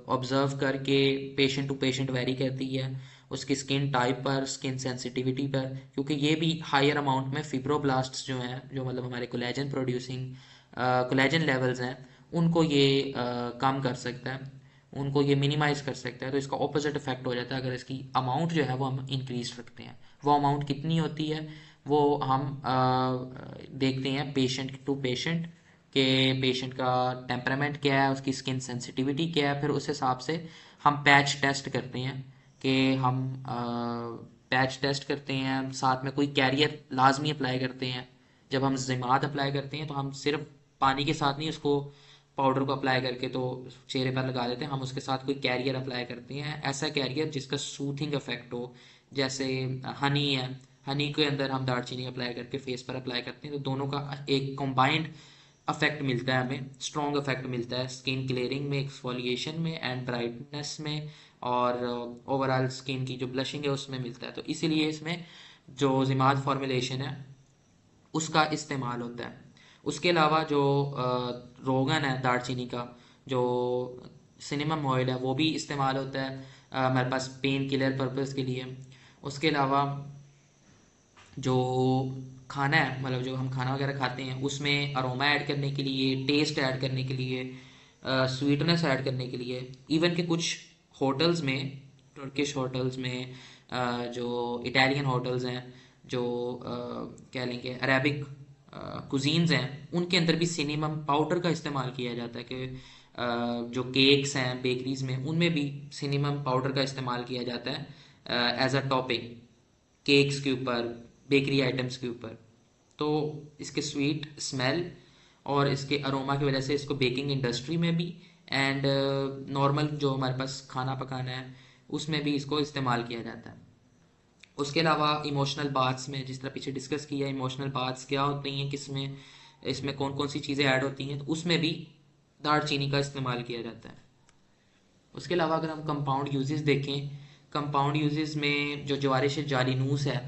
ऑब्जर्व करके पेशेंट टू पेशेंट वेरी करती है, उसकी स्किन टाइप पर, स्किन सेंसिटिविटी पर, क्योंकि ये भी हायर अमाउंट में फिब्रोब्लास्ट्स जो हैं, जो मतलब हमारे कोलेजन प्रोड्यूसिंग कोलेजन लेवल्स हैं, उनको ये कम कर सकता है, उनको ये मिनिमाइज कर सकता है। तो इसका ऑपोजिट इफेक्ट हो जाता है अगर इसकी अमाउंट जो है वो हम इंक्रीज रखते हैं। वो अमाउंट कितनी होती है वो हम देखते हैं पेशेंट टू पेशेंट, के पेशेंट का टेम्परामेंट क्या है, उसकी स्किन सेंसिटिविटी क्या है, फिर उस हिसाब से हम पैच टेस्ट करते हैं कि हम पैच टेस्ट करते हैं, साथ में कोई कैरियर लाजमी अप्लाई करते हैं। जब हम जिमात अप्लाई करते हैं तो हम सिर्फ पानी के साथ नहीं उसको पाउडर को अप्लाई करके तो चेहरे पर लगा देते हैं, हम उसके साथ कोई कैरियर अप्लाई करते हैं, ऐसा कैरियर जिसका सूथिंग इफेक्ट हो, जैसे हनी है, हनी के अंदर हम दालचीनी अप्लाई करके फेस पर अप्लाई करते हैं, तो दोनों का एक कंबाइंड अफेक्ट मिलता है, हमें स्ट्रॉन्ग इफेक्ट मिलता है स्किन क्लियरिंग में, एक्सफोलिएशन में एंड ब्राइटनेस में, और ओवरऑल स्किन की जो ब्लशिंग है उसमें मिलता है। तो इसीलिए इसमें जो जिमात फॉर्मुलेशन है उसका इस्तेमाल होता है। उसके अलावा जो रोगन है दालचीनी का, जो सिनेमम ऑयल है, वो भी इस्तेमाल होता है हमारे पास पेन किलर पर्पस के लिए। उसके अलावा जो खाना है, मतलब जो हम खाना वगैरह खाते हैं उसमें अरोमा ऐड करने के लिए, टेस्ट ऐड करने के लिए, स्वीटनेस ऐड करने के लिए, इवन के कुछ होटल्स में, टर्किश होटल्स में, जो इटालियन होटल्स हैं, जो कह लेंगे अरेबिक कुजीन्स हैं, उनके अंदर भी सिनेमम पाउडर का इस्तेमाल किया जाता है कि जो केक्स हैं बेकरीज में उनमें भी सिनेमम पाउडर का इस्तेमाल किया जाता है एज अ टॉपिंग केक्स के ऊपर, बेकरी आइटम्स के ऊपर। तो इसके स्वीट स्मेल और इसके अरोमा की वजह से इसको बेकिंग इंडस्ट्री में भी एंड नॉर्मल जो हमारे पास खाना पकाना है उसमें भी इसको इस्तेमाल किया जाता है। उसके अलावा इमोशनल बाथ्स में, जिस तरह पीछे डिस्कस किया इमोशनल बाथ्स क्या होती हैं, किसमें इसमें कौन कौन सी चीज़ें ऐड होती हैं, तो उसमें भी दालचीनी का इस्तेमाल किया जाता है। उसके अलावा अगर हम कंपाउंड यूजेस देखें, कंपाउंड यूजेस में जो जवारिश जालिनूस है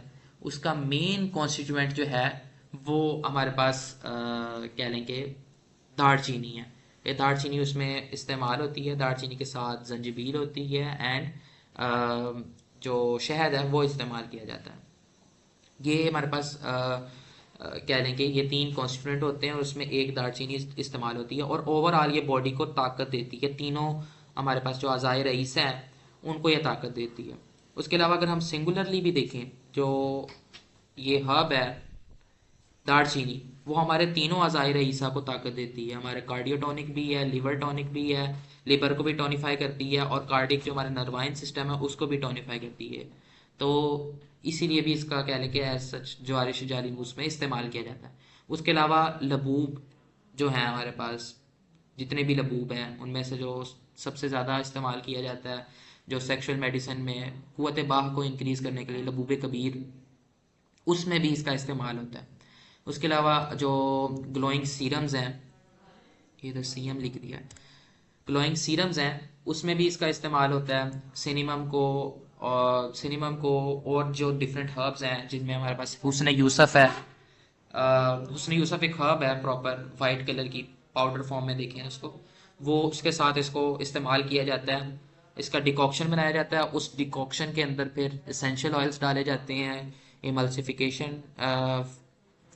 उसका मेन कॉन्स्टिट्यूएंट जो है वो हमारे पास कह लें कि दालचीनी है। ये दालचीनी उसमें इस्तेमाल होती है, दालचीनी के साथ जंजीबील होती है एंड जो शहद है वो इस्तेमाल किया जाता है। ये हमारे पास कह लें कि ये तीन कॉन्स्टिट्यूएंट होते हैं और उसमें एक दालचीनी इस्तेमाल होती है, और ओवरऑल ये बॉडी को ताकत देती है। तीनों हमारे पास जो अज़ाए रईस हैं उनको ये ताकत देती है। उसके अलावा अगर हम सिंगुलरली भी देखें, जो ये हब है दालचीनी, वो हमारे तीनों अज़ाए रईसा को ताकत देती है, हमारे कार्डियो टॉनिक भी है, लिवर टॉनिक भी है, लिवर को भी टॉनिफाई करती है, और कार्डिक जो हमारे नर्वाइन सिस्टम है उसको भी टॉनिफाई करती है। तो इसीलिए भी इसका कह लें कि एज सच जवारिश जालिमूस में इस्तेमाल किया जाता है। उसके अलावा लबूब जो है हमारे पास, जितने भी लबूब हैं उनमें से जो सबसे ज़्यादा इस्तेमाल किया जाता है जो सेक्सुअल मेडिसिन में कुव्वत बाह को इंक्रीज़ करने के लिए, लबूब कबीर, उसमें भी इसका इस्तेमाल होता है। उसके अलावा जो ग्लोइंग सीरम्स हैं, ये तो सीएम लिख दिया है, ग्लोइंग सीरम्स हैं उसमें भी इसका इस्तेमाल होता है सिनेमम को और जो डिफरेंट हर्ब्स हैं जिनमें हमारे पास हुस्न यूसुफ है, हुस्न यूसुफ एक हर्ब है प्रॉपर वाइट कलर की, पाउडर फॉर्म में देखें उसको, वो उसके साथ इसको इस्तेमाल किया जाता है। इसका डिकॉक्शन बनाया जाता है, उस डिकॉक्शन के अंदर फिर एसेंशियल ऑयल्स डाले जाते हैं, इमल्सिफिकेशन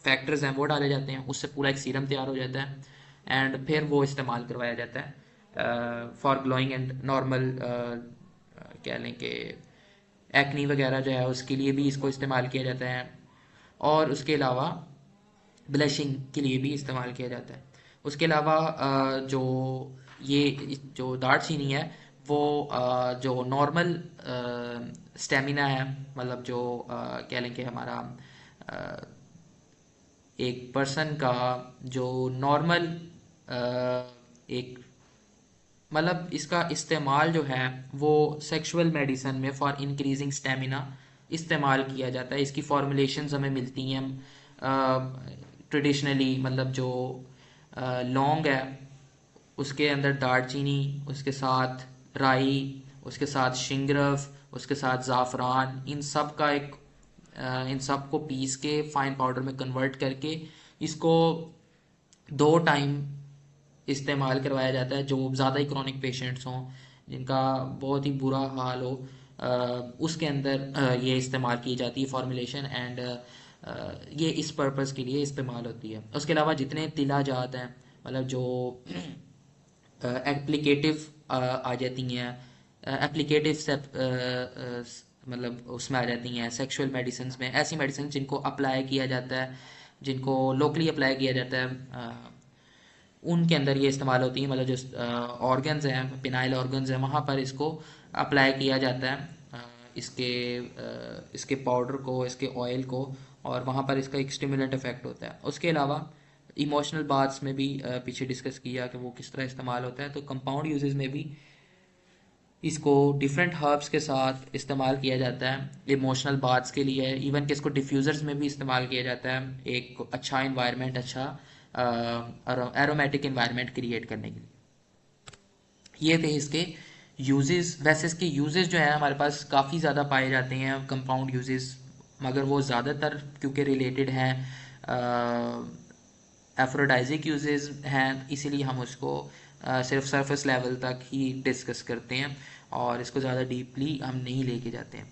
फैक्टर्स हैं वो डाले जाते हैं, उससे पूरा एक सीरम तैयार हो जाता है एंड फिर वो इस्तेमाल करवाया जाता है फॉर ग्लोइंग एंड नॉर्मल, कह लें कि एक्नी वगैरह जो है उसके लिए भी इसको इस्तेमाल किया जाता है, और उसके अलावा ब्लशिंग के लिए भी इस्तेमाल किया जाता है। उसके अलावा जो ये जो दालचीनी है वो जो नॉर्मल स्टेमिना है, मतलब जो कह लें कि हमारा अ, एक पर्सन का जो नॉर्मल एक, मतलब इसका इस्तेमाल जो है वो सेक्सुअल मेडिसन में फॉर इंक्रीजिंग स्टेमिना इस्तेमाल किया जाता है। इसकी फॉर्मुलेशंस हमें मिलती हैं ट्रेडिशनली, मतलब जो लौंग है उसके अंदर दालचीनी, उसके साथ राई, उसके साथ शिंगरफ, उसके साथ ज़ाफ़रान, इन सब का एक इन सब को पीस के फाइन पाउडर में कन्वर्ट करके इसको 2 टाइम इस्तेमाल करवाया जाता है। जो ज़्यादा ही क्रॉनिक पेशेंट्स हों, जिनका बहुत ही बुरा हाल हो, उसके अंदर ये इस्तेमाल की जाती है फॉर्मुलेशन, एंड ये इस पर्पज़ के लिए इस्तेमाल होती है। उसके अलावा जितने तिला जात हैं, मतलब जो एप्लीकेटिव आ जाती हैं, एप्लीकेटिव से मतलब उसमें आ जाती हैं सेक्सुअल मेडिसिन में, ऐसी मेडिसिन जिनको अप्लाई किया जाता है, जिनको लोकली अप्लाई किया जाता है, उनके अंदर ये इस्तेमाल होती है। मतलब जो ऑर्गन्स हैं, पिनाइल ऑर्गन्स हैं, वहाँ पर इसको अप्लाई किया जाता है, इसके पाउडर को, इसके ऑयल को, और वहाँ पर इसका एक स्टिमुलेंट इफेक्ट होता है। उसके अलावा इमोशनल बाथ्स में भी पीछे डिस्कस किया कि वो किस तरह इस्तेमाल होता है, तो कंपाउंड यूजेस में भी इसको डिफरेंट हर्ब्स के साथ इस्तेमाल किया जाता है इमोशनल बाथ्स के लिए, इवन कि इसको डिफ्यूज़र्स में भी इस्तेमाल किया जाता है एक अच्छा इन्वायरमेंट, अच्छा एरोमेटिक इन्वायरमेंट क्रिएट करने के लिए। ये थे इसके यूजेस। वैसे इसके यूजेस जो हैं हमारे पास काफ़ी ज़्यादा पाए जाते हैं कंपाउंड यूजेस, मगर वो ज़्यादातर क्योंकि रिलेटेड हैं एफ्रोडाइजिक यूजेस हैं, इसीलिए हम उसको सिर्फ सरफेस लेवल तक ही डिस्कस करते हैं और इसको ज़्यादा डीपली हम नहीं लेके जाते हैं।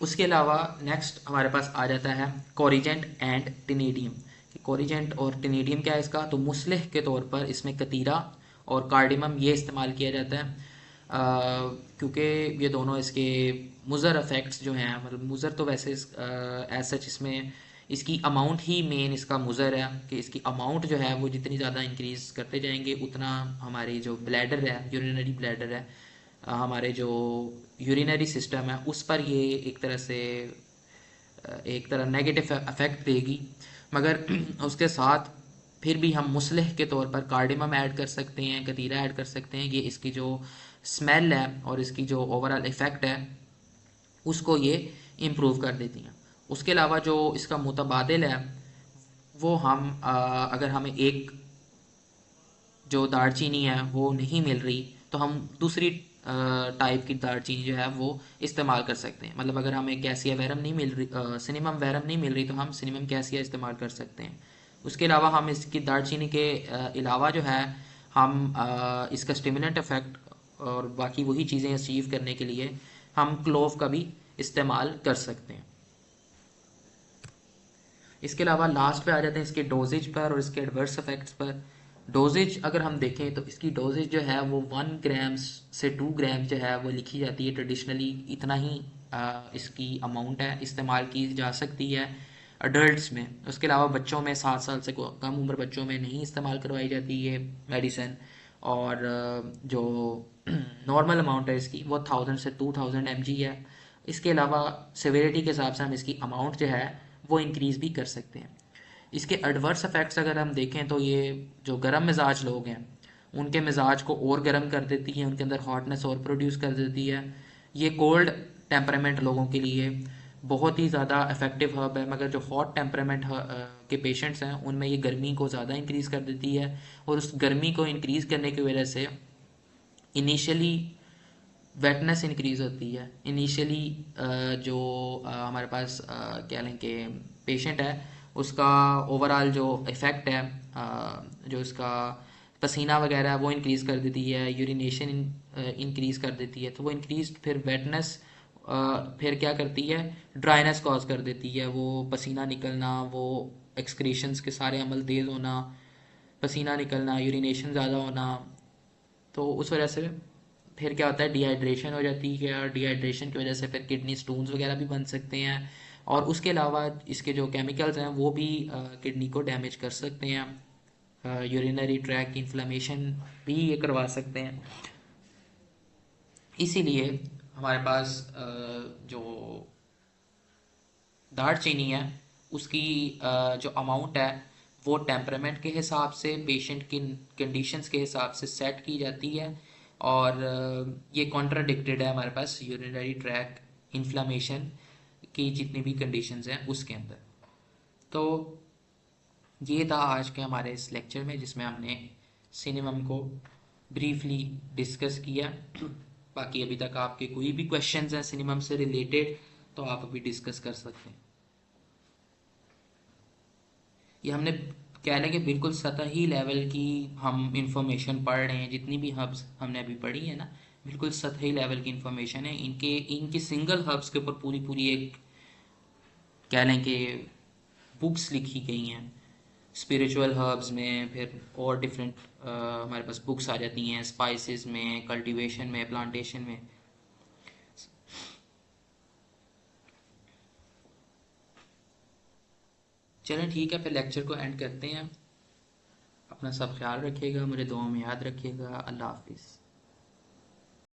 उसके अलावा नेक्स्ट हमारे पास आ जाता है कोरिजेंट एंड टिनेडियम। कोरिजेंट और टिनेडियम क्या है इसका, तो मुस्लिह के तौर पर इसमें कतीरा और कार्डिमम ये इस्तेमाल किया जाता है, क्योंकि ये दोनों इसके मुज़र इफ़ेक्ट्स जो हैं, मतलब मुज़र तो वैसे एज सच इसमें इसकी अमाउंट ही मेन इसका मुज़र है कि इसकी अमाउंट जो है वो जितनी ज़्यादा इंक्रीज़ करते जाएंगे उतना हमारी जो ब्लैडर है, यूरिनरी ब्लैडर है, हमारे जो यूरिनरी सिस्टम है उस पर ये एक तरह से एक तरह नेगेटिव अफेक्ट देगी। मगर उसके साथ फिर भी हम मुसलह के तौर पर कार्डिमम ऐड कर सकते हैं, कतीरा ऐड कर सकते हैं, ये इसकी जो स्मेल है और इसकी जो ओवरऑल इफ़ेक्ट है उसको ये इम्प्रूव कर देती हैं। उसके अलावा जो इसका मुतबादिल है वो हम अगर हमें एक जो दालचीनी है वो नहीं मिल रही तो हम दूसरी टाइप की दालचीनी जो है वो इस्तेमाल कर सकते हैं। मतलब अगर हमें कैसिया वेरम नहीं मिल रही, सिनेमम वेरम नहीं मिल रही, तो हम सिनेमम कैसिया इस्तेमाल कर सकते हैं। उसके अलावा हम इसकी दालचीनी के अलावा जो है हम इसका स्टिमुलेंट इफेक्ट और बाकी वही चीज़ें अचीव करने के लिए हम क्लोव का भी इस्तेमाल कर सकते हैं। इसके अलावा लास्ट पे आ जाते हैं इसके डोजेज पर और इसके एडवर्स इफेक्ट्स पर। डोजेज अगर हम देखें तो इसकी डोजेज जो है वो 1 ग्राम्स से 2 ग्राम जो है वो लिखी जाती है ट्रेडिशनली, इतना ही इसकी अमाउंट है, इस्तेमाल की जा सकती है अडल्ट्स में। उसके अलावा बच्चों में 7 साल से कम उम्र बच्चों में नहीं इस्तेमाल करवाई जाती ये मेडिसन। और जो नॉर्मल अमाउंट है इसकी वो 1000 से 2000 mg है। इसके अलावा सेवेरिटी के हिसाब से हम इसकी अमाउंट जो है वो इंक्रीज़ भी कर सकते हैं। इसके एडवर्स इफ़ेक्ट्स अगर हम देखें तो ये जो गर्म मिजाज लोग हैं उनके मिजाज को और गर्म कर देती है, उनके अंदर हॉटनेस और प्रोड्यूस कर देती है। ये कोल्ड टेम्परामेंट लोगों के लिए बहुत ही ज़्यादा इफ़ेक्टिव हर्ब है, मगर जो हॉट टेम्परामेंट के पेशेंट्स हैं उनमें ये गर्मी को ज़्यादा इंक्रीज़ कर देती है। और उस गर्मी को इंक्रीज़ करने की वजह से इनिशियली वेटनेस इंक्रीज होती है इनिशियली। जो हमारे पास क्या लें कि पेशेंट है, उसका ओवरऑल जो इफ़ेक्ट है, जो इसका पसीना वगैरह है वो इंक्रीज़ कर देती है, यूरिनेशन इंक्रीज़ कर देती है, तो वो इंक्रीज फिर वेटनेस फिर क्या करती है, ड्राइनेस कॉज कर देती है। वो पसीना निकलना, वो एक्सक्रीशंस के सारे अमल तेज़ होना, पसीना निकलना, यूरिनेशन ज़्यादा होना, तो उस वजह से फिर क्या होता है, डिहाइड्रेशन हो जाती है, और डिहाइड्रेशन की वजह से फिर किडनी स्टोन्स वगैरह भी बन सकते हैं। और उसके अलावा इसके जो केमिकल्स हैं वो भी किडनी को डैमेज कर सकते हैं, यूरिनरी ट्रैक इन्फ्लेमेशन भी ये करवा सकते हैं। इसीलिए हमारे पास जो दार चीनी है उसकी जो अमाउंट है वो टेम्परामेंट के हिसाब से, पेशेंट की कंडीशंस के हिसाब से सेट की जाती है। और ये कॉन्ट्राडिक्टेड है हमारे पास यूरिनरी ट्रैक इन्फ्लामेशन की जितनी भी कंडीशंस हैं उसके अंदर। तो ये था आज के हमारे इस लेक्चर में, जिसमें हमने सिनेमम को ब्रीफली डिस्कस किया। बाकी अभी तक आपके कोई भी क्वेश्चंस हैं सिनेमम से रिलेटेड तो आप अभी डिस्कस कर सकते हैं। ये हमने कह लें कि बिल्कुल सतही लेवल की हम इंफॉर्मेशन पढ़ रहे हैं, जितनी भी हब्स हमने अभी पढ़ी है ना, बिल्कुल सतही लेवल की इंफॉर्मेशन है। इनकी सिंगल हब्स के ऊपर पूरी पूरी एक कह लें कि बुक्स लिखी गई हैं। स्पिरिचुअल हर्ब्स में फिर और डिफरेंट हमारे पास बुक्स आ जाती हैं, स्पाइसेस में, कल्टीवेशन में, प्लांटेशन में। चलें ठीक है, फिर लेक्चर को एंड करते हैं। अपना सब ख्याल रखिएगा, मुझे दुआ में याद रखिएगा। अल्लाह हाफिज़।